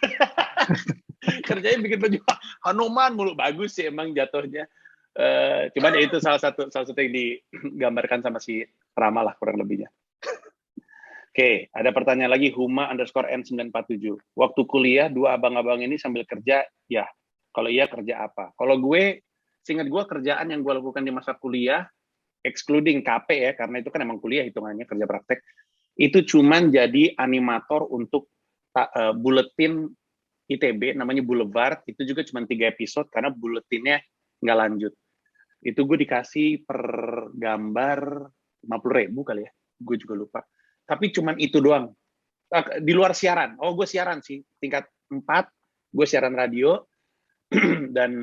Speaker 1: Kerjanya bikin baju Hanoman mulu, bagus sih emang jatuhnya. Cuman ya itu salah satu yang digambarkan sama si Rama lah kurang lebihnya. Oke, ada pertanyaan lagi, Huma_N947. Waktu kuliah, dua abang-abang ini sambil kerja, ya. Kalau iya, kerja apa? Kalau gue, seingat gue kerjaan yang gue lakukan di masa kuliah, excluding KP ya, karena itu kan emang kuliah hitungannya, kerja praktek, itu cuman jadi animator untuk buletin ITB, namanya Boulevard, itu juga cuma 3 episode, karena buletinnya nggak lanjut. Itu gue dikasih per gambar 50.000 kali ya, gue juga lupa. Tapi cuman itu doang. Di luar siaran. Oh, gue siaran sih. Tingkat 4, gue siaran radio. Dan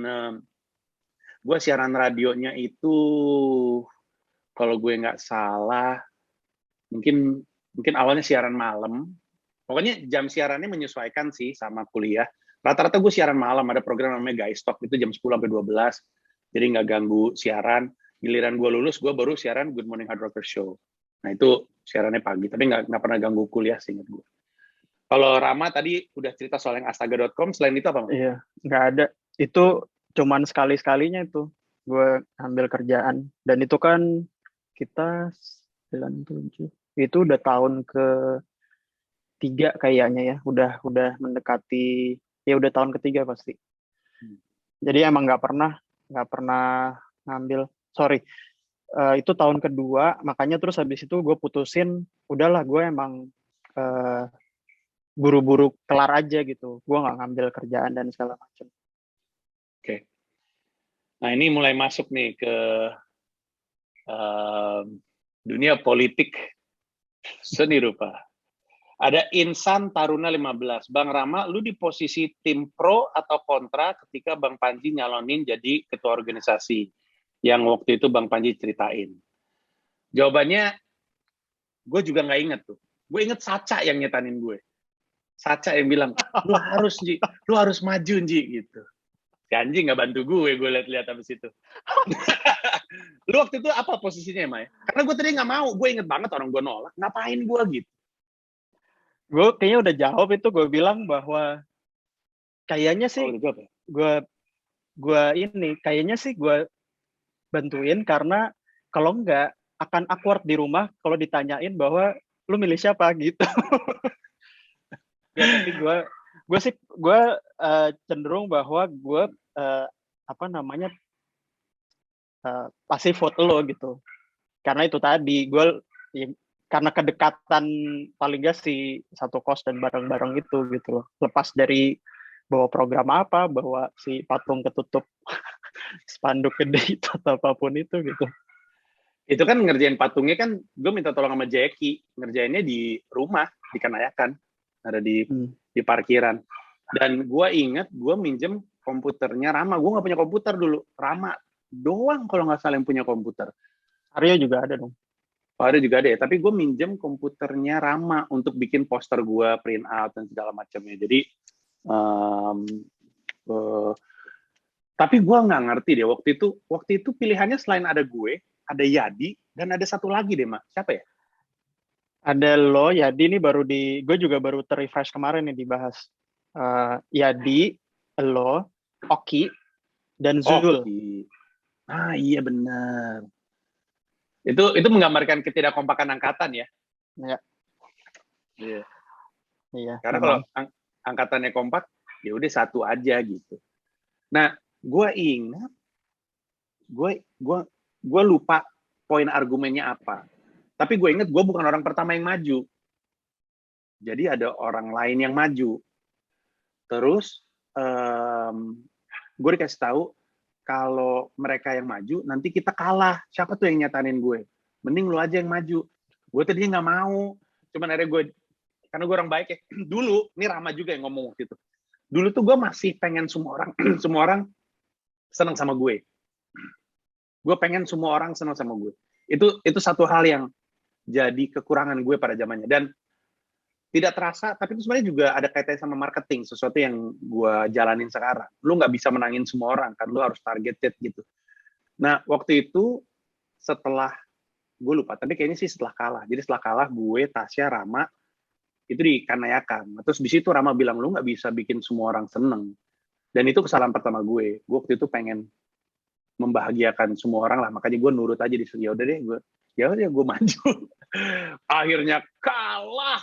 Speaker 1: gue siaran radionya itu, kalau gue nggak salah, mungkin awalnya siaran malam. Pokoknya jam siarannya menyesuaikan sih sama kuliah. Rata-rata gue siaran malam. Ada program namanya Guys Talk. Itu jam 10-12. Jadi nggak ganggu siaran. Giliran gue lulus, gue baru siaran Good Morning Hard Rocker Show. Nah itu siarannya pagi, tapi nggak pernah ganggu kuliah seingat gue. Kalau Rama tadi udah cerita soal yang astaga.com, selain itu apa?
Speaker 6: Iya, nggak ada. Itu cuman sekali-sekalinya itu gue ambil kerjaan. Dan itu kan kita 97. Itu udah tahun ke-3 kayaknya ya. Udah mendekati, ya udah tahun ke-3 pasti. Jadi emang nggak pernah ngambil, sorry. itu tahun kedua, makanya terus habis itu gue putusin, udahlah gue emang buru-buru kelar aja gitu. Gue nggak ngambil kerjaan dan segala macam.
Speaker 1: Oke. Nah ini mulai masuk nih ke dunia politik seni rupa. Ada Insan Taruna 15. Bang Rama, lu di posisi tim pro atau kontra ketika Bang Panji nyalonin jadi ketua organisasi yang waktu itu Bang Panji ceritain? Jawabannya, gue juga nggak inget tuh. Gue inget Saca yang nyetanin gue. Saca yang bilang, lu harus maju, Ji, gitu. Si Anji nggak bantu gue lihat-lihat habis itu. Lu waktu itu apa posisinya, Mai? Karena gue tadi nggak mau, gue inget banget orang gue nolak, ngapain gue gitu.
Speaker 6: Gue kayaknya udah jawab itu, gue bilang bahwa kayaknya sih kayaknya sih gue bantuin karena kalau enggak akan awkward di rumah kalau ditanyain bahwa lu milih siapa gitu. Ya tapi gue cenderung bahwa gue pasti vote lo gitu. Karena itu tadi karena kedekatan paling gak si satu kos dan bareng-bareng itu gitu loh. Lepas dari bawa program apa, bawa si patung ketutup spanduk gede itu atau apapun itu gitu.
Speaker 1: Itu kan ngerjain patungnya kan, gue minta tolong sama Jackie, ngerjainnya di rumah, di Kanayakan, ada di parkiran. Dan gue inget, gue minjem komputernya Rama, gue nggak punya komputer dulu, Rama doang kalau nggak salah yang punya komputer.
Speaker 6: Aryo juga ada dong.
Speaker 1: Oh, ada juga ada ya, tapi gue minjem komputernya Rama untuk bikin poster gue, print out dan segala macamnya. Jadi tapi gue nggak ngerti deh waktu itu pilihannya selain ada gue, ada Yadi dan ada satu lagi deh, Mak. Siapa ya?
Speaker 6: Ada lo, Yadi ini gue juga baru ter-refresh kemarin nih dibahas. Yadi, lo, Oki, dan Zul.
Speaker 1: Oki. Ah iya benar. Itu menggambarkan ketidakkompakan angkatan ya.
Speaker 6: Iya.
Speaker 1: Iya.
Speaker 6: Iya.
Speaker 1: Karena kalau angkatannya kompak, ya udah satu aja gitu. Nah, gue ingat, gue lupa poin argumennya apa. Tapi gue ingat gue bukan orang pertama yang maju. Jadi ada orang lain yang maju. Terus gue dikasih tahu kalau mereka yang maju nanti kita kalah. Siapa tuh yang nyatanin gue? Mending lu aja yang maju. Gue tadinya nggak mau. Cuman akhirnya karena gue orang baik ya. Dulu, ini Rama juga yang ngomong waktu itu. Dulu tuh gue masih pengen semua orang senang sama gue. Gue pengen semua orang senang sama gue. Itu satu hal yang jadi kekurangan gue pada zamannya. Dan tidak terasa, tapi itu sebenarnya juga ada kaitannya sama marketing, sesuatu yang gue jalanin sekarang. Lu nggak bisa menangin semua orang, kan lu harus targeted gitu. Nah, waktu itu setelah, gue lupa, tapi kayaknya sih setelah kalah. Jadi setelah kalah, gue, Tasya, Rama, itu di Kanayakan. Terus di situ Rama bilang, lu nggak bisa bikin semua orang seneng. Dan itu kesalahan pertama gue. Gue waktu itu pengen membahagiakan semua orang lah, makanya gue nurut aja di sini. Ya udah gue maju. Akhirnya kalah.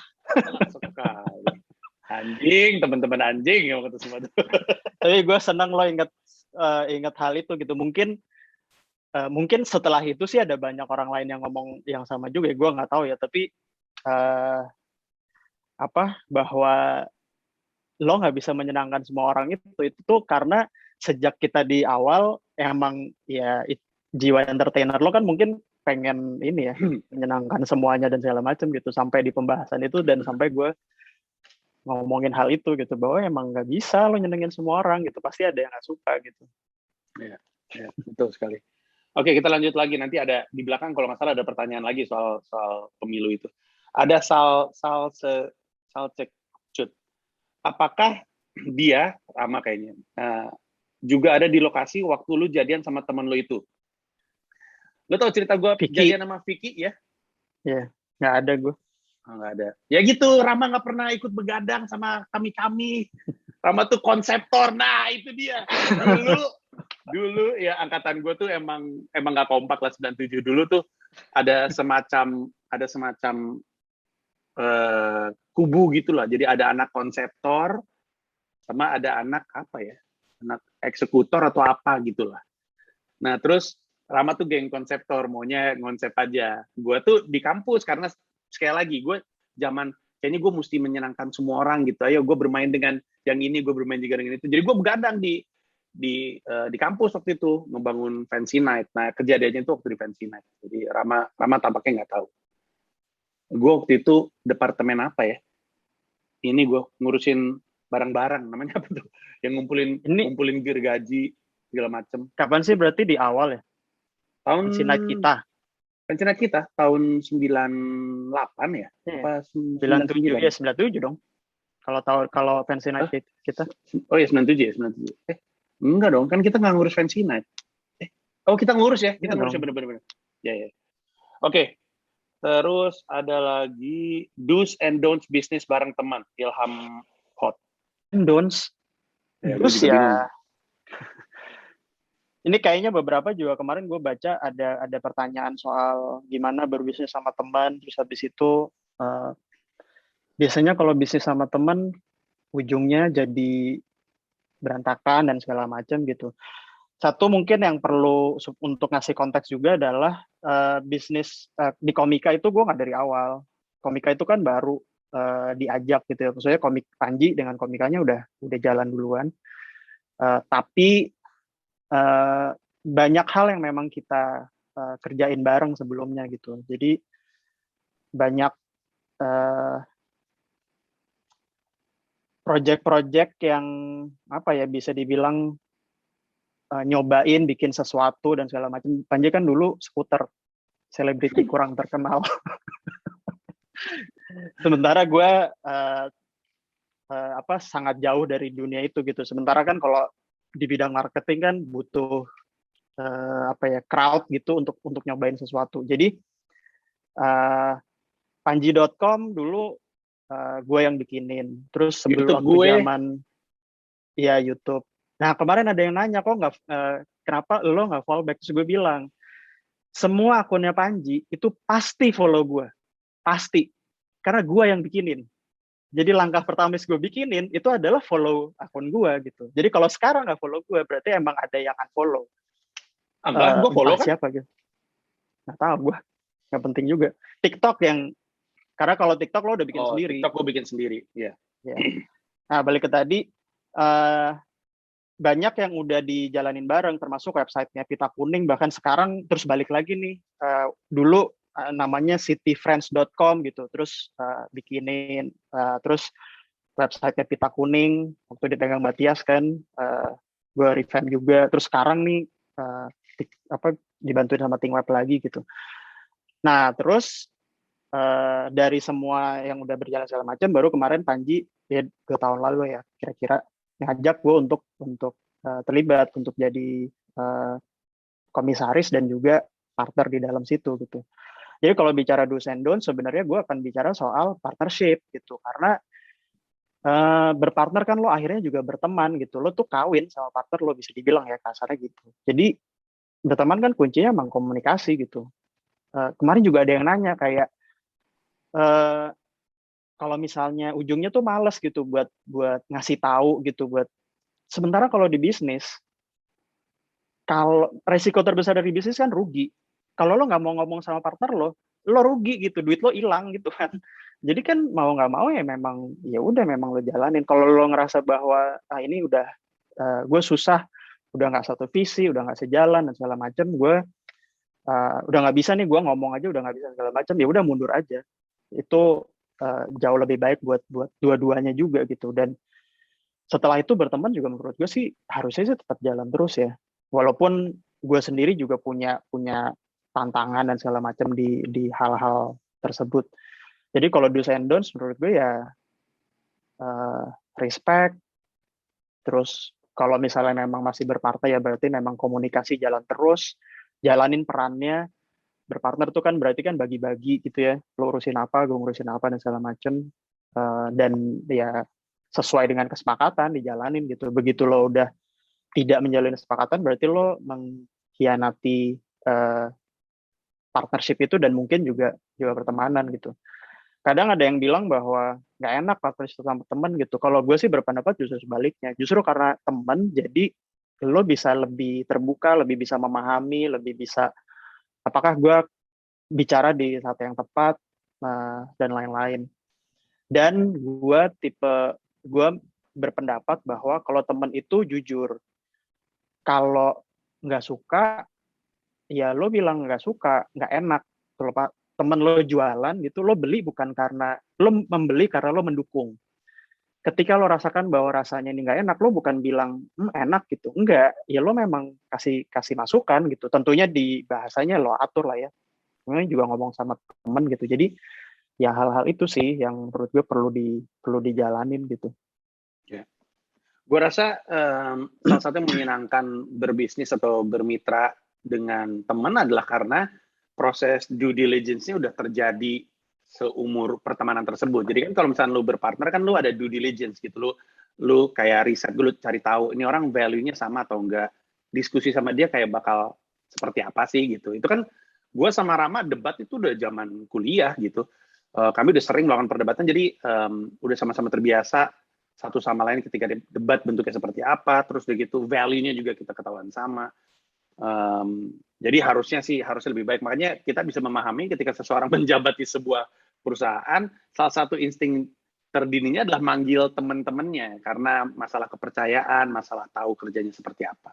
Speaker 1: Sekali. Anjing, teman-teman anjing yang kata semua itu.
Speaker 6: Tapi gue senang lo ingat hal itu gitu. Mungkin setelah itu sih ada banyak orang lain yang ngomong yang sama juga. Gue nggak tahu ya. Tapi bahwa lo nggak bisa menyenangkan semua orang itu tuh karena sejak kita di awal emang ya jiwa entertainer lo kan mungkin pengen ini ya menyenangkan semuanya dan segala macam gitu sampai di pembahasan itu dan sampai gue ngomongin hal itu gitu bahwa emang nggak bisa lo nyenengin semua orang gitu, pasti ada yang nggak suka gitu.
Speaker 1: Ya, betul sekali. Oke, kita lanjut lagi, nanti ada di belakang kalau nggak salah ada pertanyaan lagi soal pemilu itu. Ada Sal Cekcut. Apakah dia Rama kayaknya juga ada di lokasi waktu lu jadian sama teman lu itu? Lo tau cerita gue jadian sama Vicky ya?
Speaker 6: Iya, nggak ada gue.
Speaker 1: Oh, nggak ada. Ya gitu, Rama nggak pernah ikut begadang sama kami. Rama tuh konseptor. Nah itu dia. Dulu ya angkatan gue tuh emang nggak kompak lah 97 dulu tuh ada semacam kubu gitulah. Jadi ada anak konseptor sama ada anak apa ya? Anak eksekutor atau apa gitulah. Nah terus Rama tuh geng konseptor, maunya konsep aja. Gue tuh di kampus karena sekali lagi gue zaman kayaknya gue mesti menyenangkan semua orang gitu. Ayo gue bermain dengan yang ini, gue bermain juga dengan itu. Jadi gue begadang di kampus waktu itu ngebangun Fancy Night. Nah kejadiannya itu waktu di Fancy Night. Jadi Rama tampaknya nggak tahu. Gue waktu itu departemen apa ya? Ini gue ngurusin barang-barang, namanya apa tuh? Yang ngumpulin gergaji segala macem.
Speaker 6: Kapan sih berarti di awal ya?
Speaker 1: Tahun
Speaker 6: Fancy Night kita.
Speaker 1: Fancy Night kita tahun 98 ya? Apa
Speaker 6: 97 ya 97 dong. Kalau Fancy Night kita.
Speaker 1: Oh ya 97 ya 97. Enggak dong, kan kita nggak ngurus Fancy Night. Oh kita ngurus ya, kita ngurus ya bener-bener. Ya. Oke. Terus ada lagi do's and don'ts bisnis bareng teman, Ilham Hot.
Speaker 6: Don'ts. Terus ya. Ini kayaknya beberapa juga kemarin gue baca ada pertanyaan soal gimana berbisnis sama teman. Terus habis itu biasanya kalau bisnis sama teman ujungnya jadi berantakan dan segala macam gitu. Satu mungkin yang perlu untuk ngasih konteks juga adalah bisnis di Komika itu gue nggak dari awal. Komika itu kan baru diajak gitu ya. Maksudnya komik Panji dengan komikanya udah jalan duluan. Tapi banyak hal yang memang kita kerjain bareng sebelumnya gitu. Jadi banyak project-project yang apa ya bisa dibilang nyobain bikin sesuatu dan segala macam. Panji kan dulu skuter selebriti kurang terkenal. Sementara gue sangat jauh dari dunia itu gitu. Sementara kan kalau di bidang marketing kan butuh crowd gitu untuk nyobain sesuatu. Jadi Panji.com dulu gue yang bikinin. Terus sebelum zaman ya YouTube. Nah kemarin ada yang nanya kok nggak kenapa lo nggak follow back? Terus gue bilang semua akunnya Panji itu pasti follow gue, pasti karena gue yang bikinin. Jadi langkah pertama gue bikinin itu adalah follow akun gue gitu. Jadi kalau sekarang nggak follow gue berarti emang ada yang unfollow.
Speaker 1: Enggak, gue follow kan?
Speaker 6: Siapa gitu? Nggak tahu gue, nggak penting juga. TikTok yang karena kalau TikTok lo udah bikin sendiri.
Speaker 1: TikTok gue bikin sendiri, ya.
Speaker 6: Nah balik ke tadi. Banyak yang udah dijalanin bareng, termasuk websitenya Pita Kuning, bahkan sekarang terus balik lagi nih, dulu namanya cityfriends.com gitu, terus bikinin, terus websitenya Pita Kuning, waktu dipegang Matias kan, gue revamp juga, terus sekarang nih, dibantuin sama Think Web lagi gitu. Nah, terus dari semua yang udah berjalan segala macam, baru kemarin Panji, ya 2 tahun lalu ya, kira-kira, ngajak gue untuk terlibat untuk jadi komisaris dan juga partner di dalam situ gitu. Jadi kalau bicara do's and don'ts sebenarnya gue akan bicara soal partnership gitu karena berpartner kan lo akhirnya juga berteman gitu. Lo tuh kawin sama partner lo bisa dibilang ya kasarnya gitu. Jadi berteman kan kuncinya emang komunikasi gitu. Kemarin juga ada yang nanya kayak kalau misalnya ujungnya tuh males gitu buat ngasih tahu gitu sementara kalau di bisnis kalau resiko terbesar dari bisnis kan rugi. Kalau lo nggak mau ngomong sama partner lo rugi gitu, duit lo hilang gitu kan. Jadi kan mau nggak mau ya memang ya udah memang lo jalanin. Kalau lo ngerasa bahwa ini udah gue susah, udah nggak satu visi, udah nggak sejalan dan segala macam, gue udah nggak bisa nih, gue ngomong aja udah nggak bisa segala macam, ya udah mundur aja. Itu jauh lebih baik buat dua-duanya juga gitu. Dan setelah itu berteman juga menurut gue sih harusnya sih tetap jalan terus ya. Walaupun gue sendiri juga punya tantangan dan segala macam di hal-hal tersebut. Jadi kalau do's and don'ts menurut gue ya respect. Terus kalau misalnya memang masih berpartai ya berarti memang komunikasi jalan terus, jalanin perannya. Berpartner tuh kan berarti kan bagi-bagi gitu ya, lo urusin apa, gue ngurusin apa dan segala macem, dan ya sesuai dengan kesepakatan dijalanin gitu. Begitu lo udah tidak menjalin kesepakatan berarti lo mengkhianati partnership itu dan mungkin juga pertemanan gitu. Kadang ada yang bilang bahwa nggak enak partnership sama teman gitu. Kalau gue sih berpendapat justru sebaliknya, justru karena teman jadi lo bisa lebih terbuka, lebih bisa memahami, lebih bisa apakah gue bicara di saat yang tepat, dan lain-lain. Dan gue berpendapat bahwa kalau teman itu jujur, kalau nggak suka, ya lo bilang nggak suka, nggak enak. Kalau temen lo jualan gitu, lo beli bukan karena, lo membeli karena lo mendukung. Ketika lo rasakan bahwa rasanya ini nggak enak, lo bukan bilang enak gitu, enggak, ya lo memang kasih masukan gitu. Tentunya di bahasanya lo atur lah ya. Kemudian juga ngomong sama temen gitu. Jadi ya hal-hal itu sih yang menurut gue perlu dijalanin gitu.
Speaker 1: Ya. Gue rasa salah satu yang menyenangkan berbisnis atau bermitra dengan teman adalah karena proses due diligence-nya udah terjadi seumur pertemanan tersebut. Jadi kan kalau misalnya lu berpartner kan lu ada due diligence gitu, lu kayak riset, lu cari tahu ini orang value-nya sama atau enggak, diskusi sama dia kayak bakal seperti apa sih gitu. Itu kan gue sama Rama debat itu udah zaman kuliah gitu. Kami udah sering melakukan perdebatan, jadi udah sama-sama terbiasa satu sama lain ketika debat bentuknya seperti apa, terus begitu value-nya juga kita ketahuan sama. Jadi harusnya lebih baik. Makanya kita bisa memahami ketika seseorang menjabat di sebuah perusahaan, salah satu insting terdininya adalah manggil teman-temannya karena masalah kepercayaan, masalah tahu kerjanya seperti apa.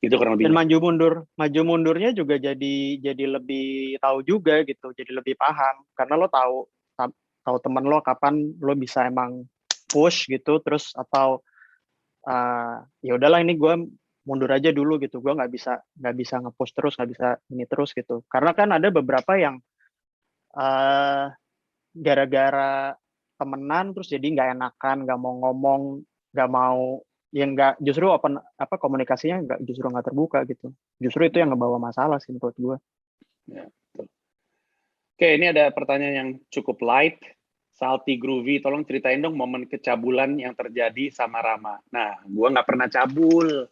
Speaker 1: Itu kurang lebih.
Speaker 6: Dan maju mundurnya juga jadi lebih tahu juga gitu, jadi lebih paham karena lo tahu teman lo kapan lo bisa emang push gitu, terus atau ya udahlah ini gue mundur aja dulu gitu, gue nggak bisa nge-push terus, nggak bisa ini terus gitu. Karena kan ada beberapa yang gara-gara temenan terus jadi nggak enakan, nggak mau ngomong, nggak mau, yang nggak, justru komunikasinya nggak terbuka gitu. Justru itu yang ngebawa masalah sih menurut gue.
Speaker 1: Ya, betul. Oke, ini ada pertanyaan yang cukup light. Salty Groovy, tolong ceritain dong momen kecabulan yang terjadi sama Rama. Nah, gue nggak pernah cabul.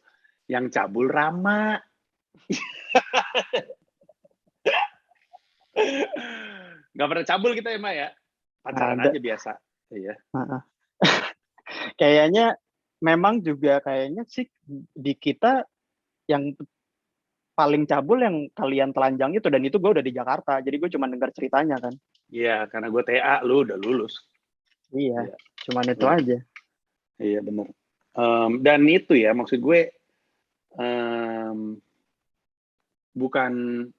Speaker 1: Yang cabul Rama. Nggak pernah cabul kita ya, Ma ya? Pacaran aja biasa. Iya.
Speaker 6: Kayaknya memang juga kayaknya sih di kita yang paling cabul yang kalian telanjang itu, dan itu gue udah di Jakarta, jadi gue cuma dengar ceritanya kan.
Speaker 1: Iya, karena gue TA, lu udah lulus.
Speaker 6: Iya. Cuman itu aja.
Speaker 1: Iya, benar. Dan itu ya, maksud gue, bukan,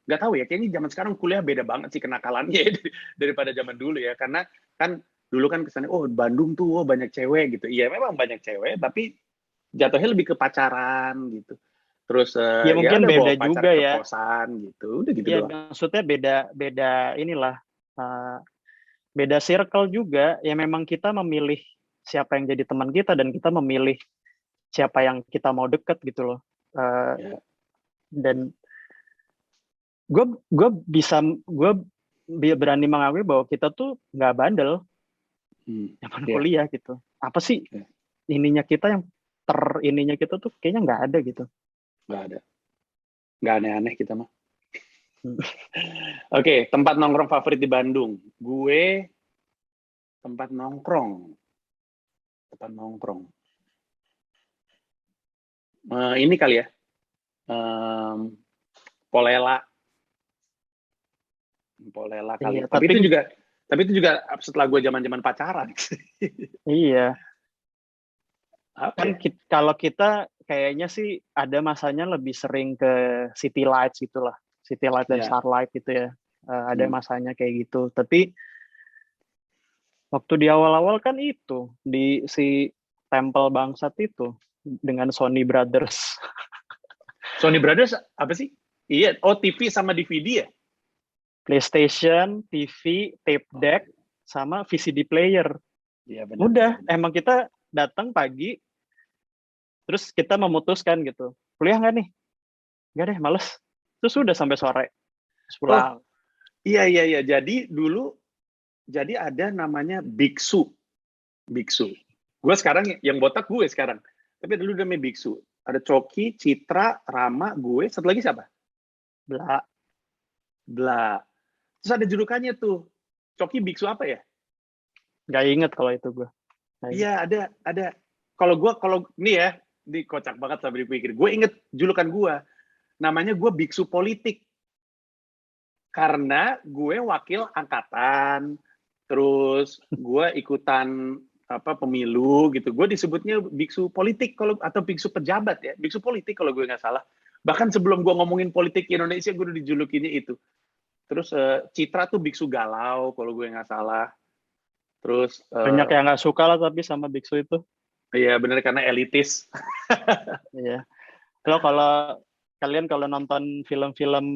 Speaker 1: nggak tahu ya, kayaknya zaman sekarang kuliah beda banget sih kenakalannya daripada zaman dulu ya, karena kan dulu kan kesannya, oh Bandung tuh banyak cewek gitu. Iya, memang banyak cewek, tapi jatuhnya lebih ke pacaran gitu. Terus
Speaker 6: ya mungkin beda juga ya.
Speaker 1: Kosan gitu, udah gitu
Speaker 6: ya,
Speaker 1: doang.
Speaker 6: Maksudnya beda inilah, beda circle juga. Ya memang kita memilih siapa yang jadi teman kita dan kita memilih siapa yang kita mau deket gitu loh. Dan gue berani mengakui bahwa kita tuh nggak bandel zaman kuliah gitu. Apa sih ininya kita yang ininya kita tuh kayaknya nggak ada gitu.
Speaker 1: Nggak ada. Nggak aneh-aneh kita mah. Oke, tempat nongkrong favorit di Bandung. Gue tempat nongkrong. Ini kali ya. Polela kali.
Speaker 6: Iya,
Speaker 1: tapi itu juga setelah gue zaman pacaran.
Speaker 6: Iya.
Speaker 1: Kan
Speaker 6: kalau kita kayaknya sih ada masanya lebih sering ke City Lights gitulah, City Light dan Starlight gitu ya. Ada masanya kayak gitu. Tapi waktu di awal-awal kan itu di si Temple Bangsat itu dengan Sony Brothers.
Speaker 1: Sony Brothers apa sih? Iya, TV sama DVD ya?
Speaker 6: PlayStation, TV, tape deck, sama VCD player.
Speaker 1: Iya, benar.
Speaker 6: Udah, emang kita datang pagi, terus kita memutuskan gitu, kuliah nggak nih? Nggak deh, males. Terus udah sampai sore, terus pulang.
Speaker 1: Iya. Jadi dulu, ada namanya Biksu. Gue sekarang, yang botak gue sekarang. Tapi dulu namanya Biksu. Ada Coki, Citra, Rama, gue. Satu lagi siapa? Bla. Terus ada julukannya tuh. Coki Biksu apa ya?
Speaker 6: Gak inget kalau itu gue.
Speaker 1: Iya, ada. Kalau nih ya, Ini kocak banget sampai dipikir. Gue inget julukan gue, namanya gue biksu politik. Karena gue wakil angkatan, terus gue ikutan pemilu gitu. Gue disebutnya biksu politik atau biksu pejabat ya, biksu politik kalau gue nggak salah. Bahkan sebelum gue ngomongin politik Indonesia, gue udah dijulukinya itu. Terus Citra tuh biksu galau kalau gue nggak salah. Terus
Speaker 6: Banyak yang nggak suka lah tapi sama biksu itu.
Speaker 1: iya bener karena elitis.
Speaker 6: Iya. Kalau kalian nonton film-film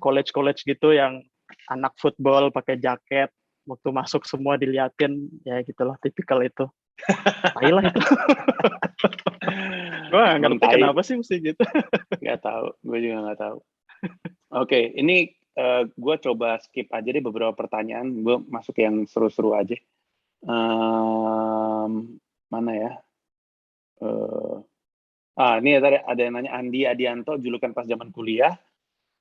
Speaker 6: college gitu yang anak football pakai jaket waktu masuk semua diliatin ya gitulah, tipikal itu. Tai lah itu. Gue nggak ngerti kenapa sih mesti gitu.
Speaker 1: Nggak tahu, gue juga nggak tahu. Oke, ini gue coba skip aja deh beberapa pertanyaan. Gue masuk yang seru-seru aja. Mana ya? Ini ada yang nanya Andi Adianto, julukan pas zaman kuliah.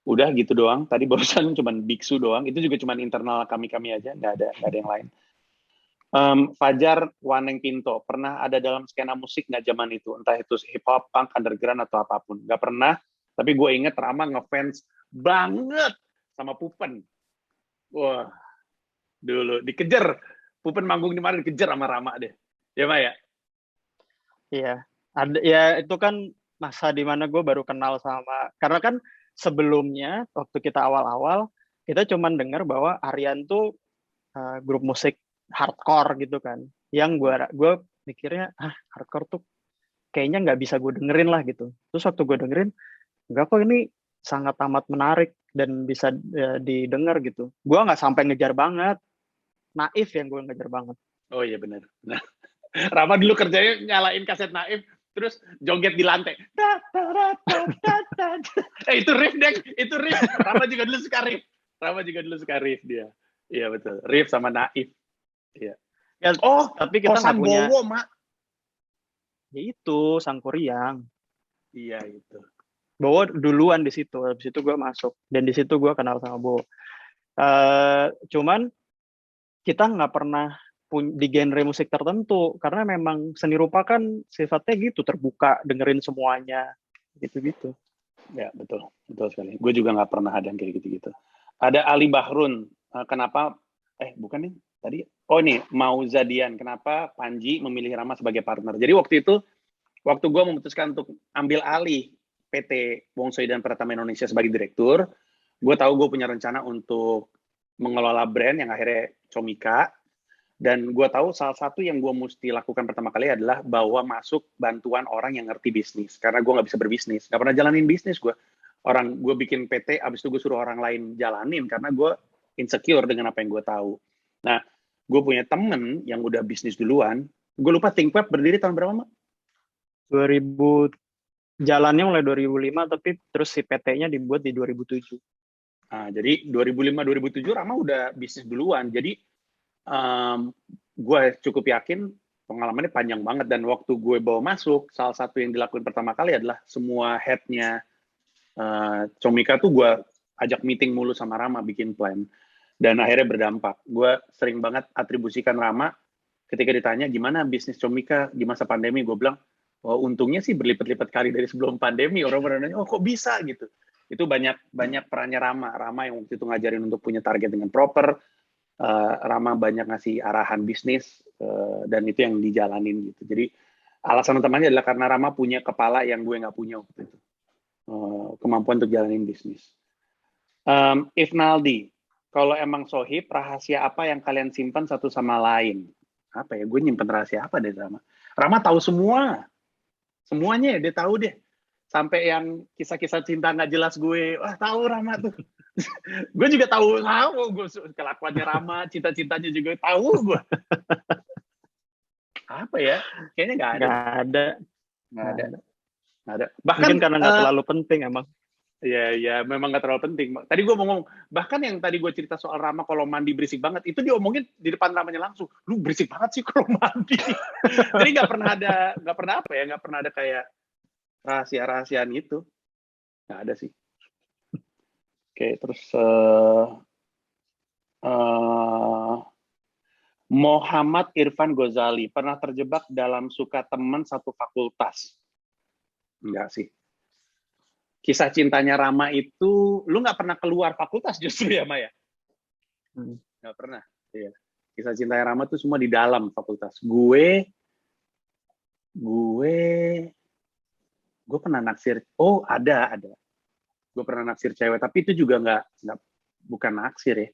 Speaker 1: Udah gitu doang. Tadi barusan cuman biksu doang. Itu juga cuman internal kami aja, nggak ada yang lain. Fajar Waneng Pinto, pernah ada dalam skena musik nggak zaman itu? Entah itu hip hop, punk, underground atau apapun. Nggak pernah. Tapi gue inget Rama ngefans banget sama Pupen. Wah, dulu dikejar. Pupen manggung di mana dikejar sama Rama deh. Ya, Pak ya?
Speaker 6: Iya. Ya itu kan masa dimana gue baru kenal sama, karena kan sebelumnya waktu kita awal-awal kita cuman dengar bahwa Aryan tuh grup musik hardcore gitu kan, yang gue mikirnya hardcore tuh kayaknya nggak bisa gue dengerin lah gitu. Terus waktu gue dengerin, enggak kok, ini sangat amat menarik dan bisa didengar gitu. Gue nggak sampai ngejar banget, Naif yang gue ngejar banget.
Speaker 1: Oh iya benar. Nah, Rama dulu kerjanya nyalain kaset Naif, terus joget di lantai. Itu riff deh, itu riff. Rama juga dulu suka riff dia. Iya betul, riff sama Naif. Iya.
Speaker 6: Ya, tapi kita nggak punya.
Speaker 1: Bowo, Mak.
Speaker 6: Ya itu Sangkuriang.
Speaker 1: Iya itu.
Speaker 6: Bowo duluan di situ, habis itu gue masuk dan di situ gue kenal sama Bowo. Cuman kita nggak pernah di genre musik tertentu karena memang seni rupa kan sifatnya gitu, terbuka, dengerin semuanya gitu-gitu.
Speaker 1: Ya betul sekali. Gue juga nggak pernah ada yang kayak gitu-gitu. Ada Ali Bahrun, kenapa? Bukan nih tadi. Oh nih Mauzadian, kenapa Panji memilih Rama sebagai partner? Jadi waktu gue memutuskan untuk ambil alih PT Wong Soe dan Pratama Indonesia sebagai direktur, gue tahu gue punya rencana untuk mengelola brand yang akhirnya Comika. Dan gue tahu salah satu yang gue mesti lakukan pertama kali adalah bawa masuk bantuan orang yang ngerti bisnis. Karena gue nggak bisa berbisnis. Nggak pernah jalanin bisnis gue. Gue bikin PT, abis itu gue suruh orang lain jalanin. Karena gue insecure dengan apa yang gue tahu. Nah, gue punya temen yang udah bisnis duluan. Gue lupa ThinkWeb berdiri tahun berapa, Mak?
Speaker 6: 2000, jalannya mulai 2005, tapi terus si PT-nya dibuat di 2007.
Speaker 1: Nah, jadi 2005-2007 Rama udah bisnis duluan. Jadi, gue cukup yakin pengalamannya panjang banget, dan waktu gue bawa masuk, salah satu yang dilakukan pertama kali adalah semua head-nya Comika tuh gue ajak meeting mulu sama Rama, bikin plan, dan akhirnya berdampak. Gue sering banget atribusikan Rama ketika ditanya gimana bisnis Comika di masa pandemi, gue bilang, oh untungnya sih berlipat-lipat kali dari sebelum pandemi. Orang nanya, oh kok bisa gitu. Itu banyak perannya Rama yang waktu itu ngajarin untuk punya target dengan proper. Rama banyak ngasih arahan bisnis, dan itu yang dijalanin gitu. Jadi alasan utamanya adalah karena Rama punya kepala yang gue nggak punya waktu itu, kemampuan untuk jalanin bisnis. Ifnaldi, kalau emang sohib, rahasia apa yang kalian simpan satu sama lain? Apa ya? Gue nyimpen rahasia apa deh Rama? Rama tahu semuanya ya, dia tahu deh. Sampai yang kisah-kisah cinta nggak jelas gue, wah tahu Rama tuh. Gue juga tahu gue kelakuannya Rama, cita-citanya juga tahu gue. Apa ya? Kayaknya nggak ada. Bahkan
Speaker 6: mungkin karena nggak terlalu penting emang.
Speaker 1: Ya, memang nggak terlalu penting. Tadi gue mau ngomong, bahkan yang tadi gue cerita soal Rama kalau mandi berisik banget, itu diomongin di depan Ramanya langsung. Lu berisik banget sih kalau mandi. Jadi nggak pernah ada kayak rahasia-rahasiaan itu. Nggak ada sih. Oke, terus Muhammad Irfan Gozali, pernah terjebak dalam suka teman satu fakultas. Enggak sih. Kisah cintanya Rama itu, lu nggak pernah keluar fakultas justru ya, Maya? Nggak pernah. Iya. Kisah cintanya Rama tuh semua di dalam fakultas. Gue pernah naksir. Oh, ada. Gue pernah naksir cewek, tapi itu juga bukan naksir ya.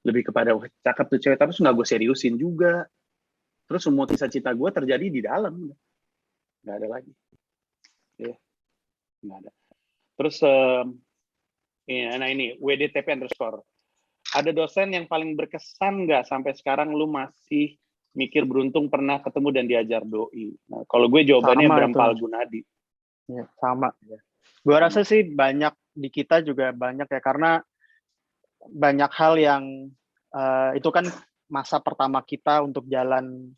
Speaker 1: Lebih kepada cakep tuh cewek, tapi nggak gue seriusin juga. Terus semua kisah cinta gue terjadi di dalam. Nggak ada lagi. Ya, nggak ada. Terus, nah ini, WDTP_. Ada dosen yang paling berkesan nggak sampai sekarang lu masih mikir beruntung pernah ketemu dan diajar doi? Nah, kalau gue jawabannya Bram Palgunadi.
Speaker 6: Ya, sama. Gue rasa sih banyak di kita juga banyak ya, karena banyak hal yang itu kan masa pertama kita untuk jalan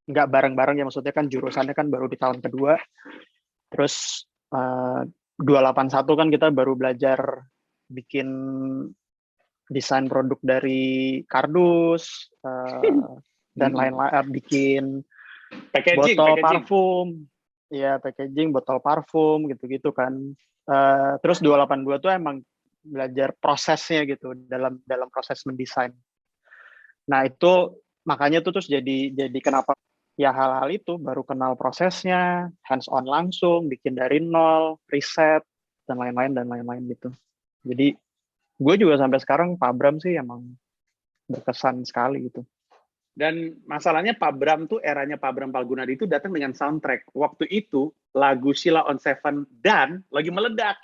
Speaker 6: nggak bareng-bareng ya, maksudnya kan jurusannya kan baru di tahun kedua. Terus 281 kan kita baru belajar bikin desain produk dari kardus dan lain-lain, bikin botol parfum, ya packaging botol parfum gitu-gitu kan. Terus 282 tuh emang belajar prosesnya gitu dalam proses mendesain. Nah itu makanya tuh terus jadi kenapa ya hal-hal itu baru kenal prosesnya, hands on langsung, bikin dari nol, riset dan lain-lain gitu. Jadi gue juga sampai sekarang Pak Bram sih emang berkesan sekali gitu.
Speaker 1: Dan masalahnya Pak Bram tuh eranya Pak Bram Palgunadi itu datang dengan soundtrack. Waktu itu lagu Sheila on Seven dan lagi meledak.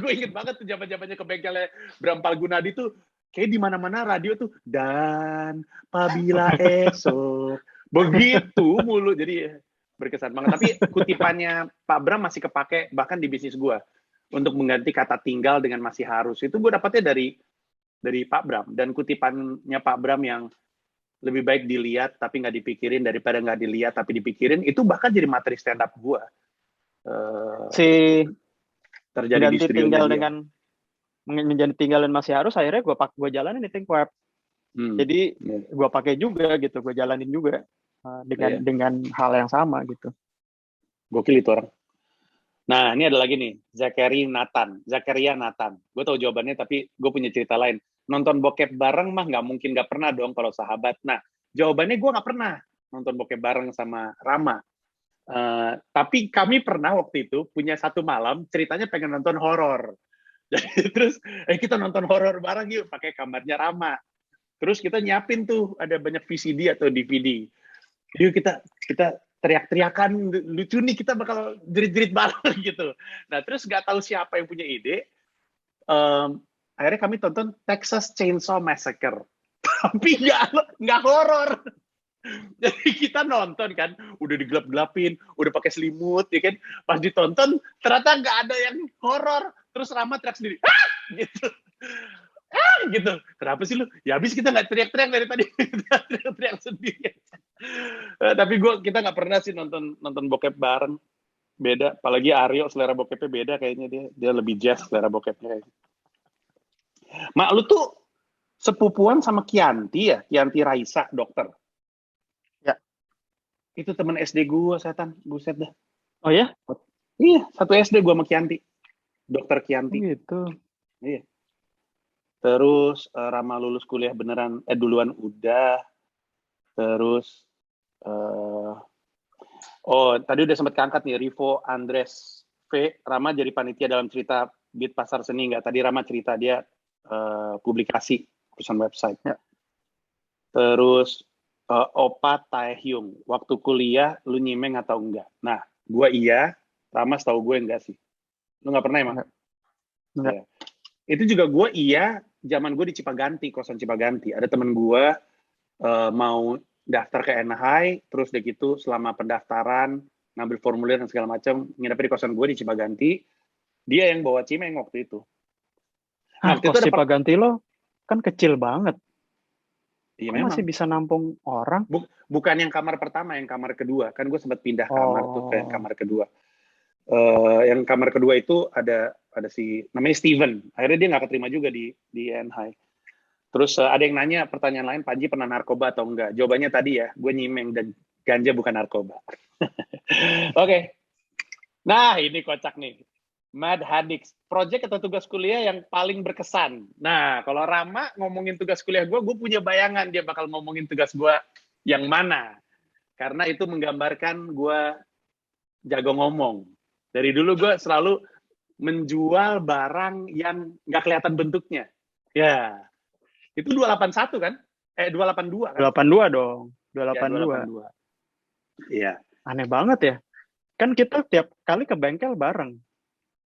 Speaker 1: Gue inget banget tuh zaman-zamannya ke bengkelnya Bram Palgunadi tuh kayak di mana-mana radio tuh dan apabila esok begitu mulu, jadi berkesan banget. Tapi kutipannya Pak Bram masih kepake bahkan di bisnis gue untuk mengganti kata tinggal dengan masih harus. Itu gue dapetnya dari Pak Bram, dan kutipannya Pak Bram yang lebih baik dilihat tapi nggak dipikirin daripada nggak dilihat tapi dipikirin, itu bahkan jadi materi stand up gue. Terjadi di studionya dia. Dengan
Speaker 6: menjadi tinggalin masih harus, akhirnya gue jalanin di Think Web. Jadi gue pakai juga gitu, gue jalanin juga dengan hal yang sama gitu.
Speaker 1: Gokil itu orang. Nah ini ada lagi nih, Zakaria Nathan. Gue tahu jawabannya tapi gue punya cerita lain. Nonton bokep bareng mah nggak mungkin nggak pernah dong kalau sahabat. Nah jawabannya gue nggak pernah nonton bokep bareng sama Rama. Tapi kami pernah waktu itu punya satu malam ceritanya pengen nonton horor. Jadi terus kita nonton horor bareng yuk pakai kamarnya Rama. Terus kita nyiapin tuh ada banyak VCD atau DVD. Yuk kita teriak-teriakan lucu nih, kita bakal jerit-jerit bareng gitu. Nah terus nggak tahu siapa yang punya ide. Akhirnya kami tonton Texas Chainsaw Massacre. Tapi nggak horor. Jadi kita nonton kan, udah digelap-gelapin, udah pakai selimut, ya kan. Pas ditonton, ternyata nggak ada yang horor. Terus Rama teriak sendiri, gitu. Gitu. Kenapa sih lu? Ya habis kita nggak teriak-teriak dari tadi, teriak-teriak sendiri. Tapi kita nggak pernah sih nonton bokep bareng. Beda, apalagi Aryo selera bokepnya beda kayaknya, dia lebih jazz selera bokepnya kayaknya. Mak, lu tuh sepupuan sama Kianti ya? Kianti Raisa, dokter. Itu teman SD gue, setan. Buset dah.
Speaker 6: Oh ya?
Speaker 1: Iya, satu SD gue sama Kianti. Dokter Kianti.
Speaker 6: Gitu.
Speaker 1: Iya. Terus Rama lulus kuliah beneran, duluan udah. Terus, tadi udah sempat keangkat nih, Rivo Andres V. Rama jadi panitia dalam cerita Beat Pasar Seni nggak? Tadi Rama cerita dia publikasi, perusahaan website. Ya. Terus, Opa Taehyung, waktu kuliah lu nyimeng atau enggak? Nah, gue iya, Rama setahu gue enggak sih. Lu nggak pernah emang? Enggak. Ya. Itu juga gue iya, zaman gue di Cipaganti, kosan Cipaganti. Ada temen gue mau daftar ke NHI, terus udah gitu selama pendaftaran, ngambil formulir dan segala macam, nginep di kosan gue di Cipaganti, dia yang bawa cimeng waktu itu.
Speaker 6: Nah, kos Cipaganti lo kan kecil banget.
Speaker 1: Iya,
Speaker 6: masih bisa nampung orang.
Speaker 1: Bukan yang kamar pertama, yang kamar kedua. Kan gue sempat pindah kamar tuh ke kamar kedua. Yang kamar kedua itu ada si namanya Steven. Akhirnya dia nggak keterima juga di NHI. Terus ada yang nanya pertanyaan lain, Panji pernah narkoba atau enggak? Jawabannya tadi ya, gue nyimeng dan ganja bukan narkoba. Oke. Nah, ini kocak nih. Mad Hadix, project atau tugas kuliah yang paling berkesan. Nah, kalau Rama ngomongin tugas kuliah gue punya bayangan dia bakal ngomongin tugas gue yang mana. Karena itu menggambarkan gue jago ngomong. Dari dulu gue selalu menjual barang yang nggak kelihatan bentuknya. Ya, itu 281 kan? 282 kan?
Speaker 6: 282 dong.
Speaker 1: Ya,
Speaker 6: 282.
Speaker 1: Iya.
Speaker 6: Aneh banget ya. Kan kita tiap kali ke bengkel bareng.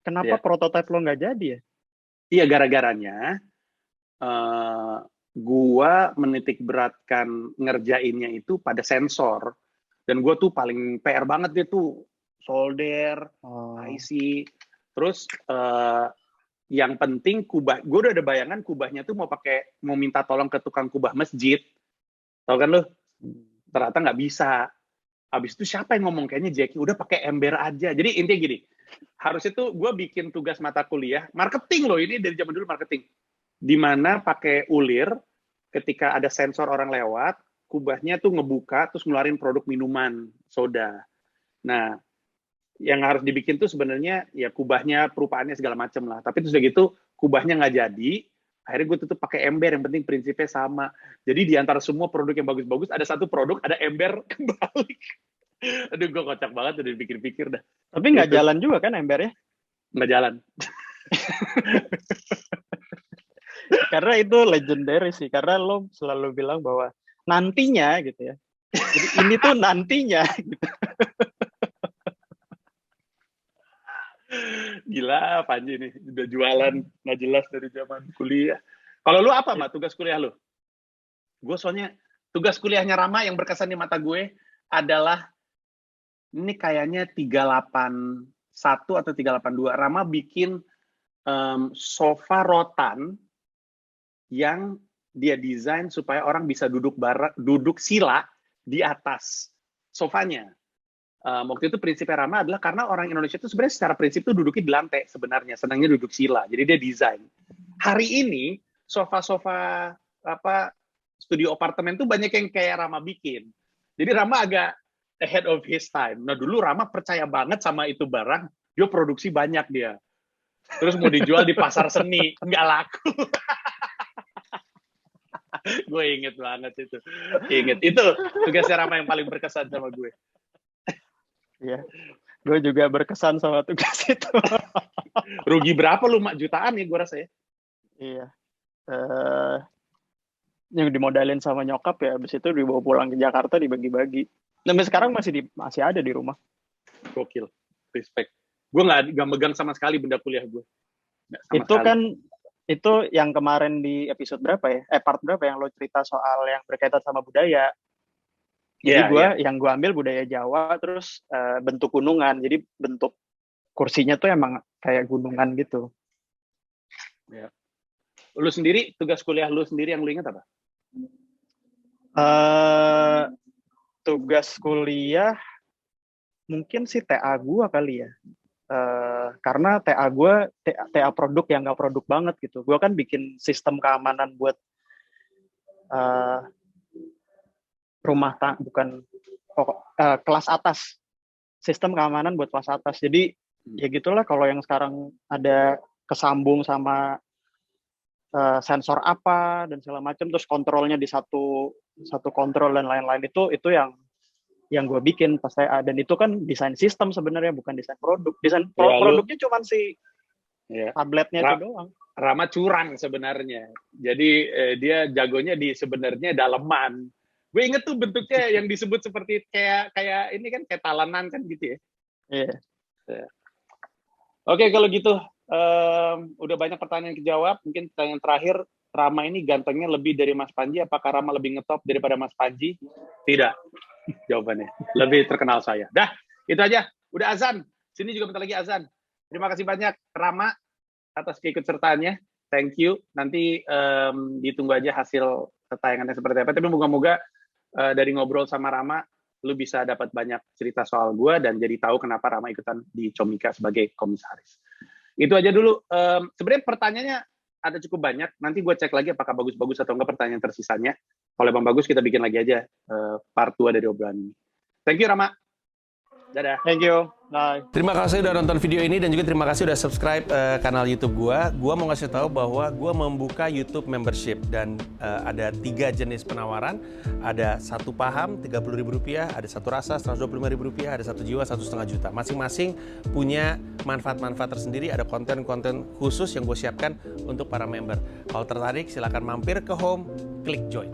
Speaker 6: Kenapa
Speaker 1: Iya.
Speaker 6: prototipe lo nggak jadi ya?
Speaker 1: Iya, gara-garanya gua menitik beratkan ngerjainnya itu pada sensor. Dan gua tuh paling PR banget dia tuh. Solder, IC. Terus yang penting kubah. Gue udah ada bayangan kubahnya tuh mau minta tolong ke tukang kubah masjid. Tahu kan lo? Ternyata nggak bisa. Habis itu siapa yang ngomong kayaknya Jackie udah pakai ember aja. Jadi intinya gini, harusnya tuh gue bikin tugas mata kuliah marketing loh, ini dari zaman dulu marketing, di mana pakai ulir ketika ada sensor orang lewat, kubahnya tuh ngebuka terus ngeluarin produk minuman soda. Nah, yang harus dibikin tuh sebenarnya ya kubahnya perupaannya segala macam lah. Tapi terus udah gitu kubahnya nggak jadi. Akhirnya gue tutup pakai ember, yang penting prinsipnya sama. Jadi di antara semua produk yang bagus-bagus, ada satu produk, ada ember kembali. Aduh, gue kocak banget udah dipikir-pikir dah.
Speaker 6: Tapi nggak jalan juga kan embernya?
Speaker 1: Nggak jalan.
Speaker 6: Karena itu legendary sih. Karena lo selalu bilang bahwa nantinya gitu ya. Jadi ini tuh nantinya. Gitu.
Speaker 1: Gila, Panji nih. Udah jualan, nggak jelas dari zaman kuliah. Kalau lu apa, Mbak, tugas kuliah lu? Gue soalnya, tugas kuliahnya Rama yang berkesan di mata gue adalah, ini kayaknya 381 atau 382. Rama bikin sofa rotan yang dia desain supaya orang bisa duduk sila di atas sofanya. Waktu itu prinsipnya Rama adalah karena orang Indonesia itu sebenarnya secara prinsip itu duduknya di lantai sebenarnya, senangnya duduk sila. Jadi dia desain. Hari ini sofa-sofa studio apartemen tuh banyak yang kayak Rama bikin. Jadi Rama agak ahead of his time. Nah dulu Rama percaya banget sama itu barang, dia produksi banyak dia. Terus mau dijual di pasar seni, nggak laku. Gue inget banget itu. Itu tugasnya Rama yang paling berkesan sama gue.
Speaker 6: Iya, gue juga berkesan sama tugas itu.
Speaker 1: Rugi berapa lu, Mak? Jutaan ya gue rasa ya?
Speaker 6: Iya. Yang dimodalin sama nyokap ya, habis itu dibawa pulang ke Jakarta dibagi-bagi. Sampai sekarang masih ada di rumah.
Speaker 1: Gokil, respect. Gue nggak megang sama sekali benda kuliah gue.
Speaker 6: Itu sekali. Kan itu yang kemarin di episode berapa ya? Part berapa yang lo cerita soal yang berkaitan sama budaya? Jadi yang gue ambil budaya Jawa, terus bentuk gunungan. Jadi bentuk kursinya tuh emang kayak gunungan gitu.
Speaker 1: Ya. Lu sendiri, tugas kuliah lu sendiri yang lu ingat apa?
Speaker 6: Tugas kuliah mungkin sih TA gue kali ya. Karena TA gue TA produk yang nggak produk banget gitu. Gue kan bikin sistem keamanan buat kelas atas, sistem keamanan buat kelas atas. Jadi ya gitulah, kalau yang sekarang ada kesambung sama sensor apa dan segala macam, terus kontrolnya di satu kontrol dan lain-lain, itu yang gue bikin pas TA. Dan itu kan desain sistem sebenarnya, bukan desain produk. Desain produknya cuma tabletnya itu doang.
Speaker 1: Rama curang sebenarnya. Jadi dia jagonya di sebenarnya daleman. Gue inget tuh bentuknya yang disebut seperti kayak ini kan kayak talenan kan gitu ya.
Speaker 6: Iya.
Speaker 1: Yeah. Oke, kalau gitu udah banyak pertanyaan kejawab. Mungkin pertanyaan terakhir, Rama ini gantengnya lebih dari Mas Panji. Apakah Rama lebih ngetop daripada Mas Panji? Tidak. Jawabannya lebih terkenal saya. Dah, itu aja. Udah azan. Sini juga bentar lagi azan. Terima kasih banyak Rama atas keikutsertaannya. Thank you. Nanti ditunggu aja hasil tayangannya seperti apa. Tapi moga-moga dari ngobrol sama Rama, lu bisa dapat banyak cerita soal gue dan jadi tahu kenapa Rama ikutan di Comika sebagai komisaris. Itu aja dulu. Sebenarnya pertanyaannya ada cukup banyak. Nanti gue cek lagi apakah bagus-bagus atau enggak pertanyaan tersisanya. Kalau Bang bagus, kita bikin lagi aja part 2 dari obrolan ini. Thank you, Rama. Dadah.
Speaker 6: Thank you. Bye.
Speaker 3: Terima kasih udah nonton video ini dan juga terima kasih udah subscribe kanal YouTube gua. Gua mau ngasih tahu bahwa gua membuka YouTube membership dan ada 3 jenis penawaran. Ada 1 paham Rp30.000, ada 1 rasa Rp125.000, ada 1 jiwa Rp1,5 juta. Masing-masing punya manfaat-manfaat tersendiri. Ada konten-konten khusus yang gue siapkan untuk para member. Kalau tertarik silakan mampir ke home, klik join.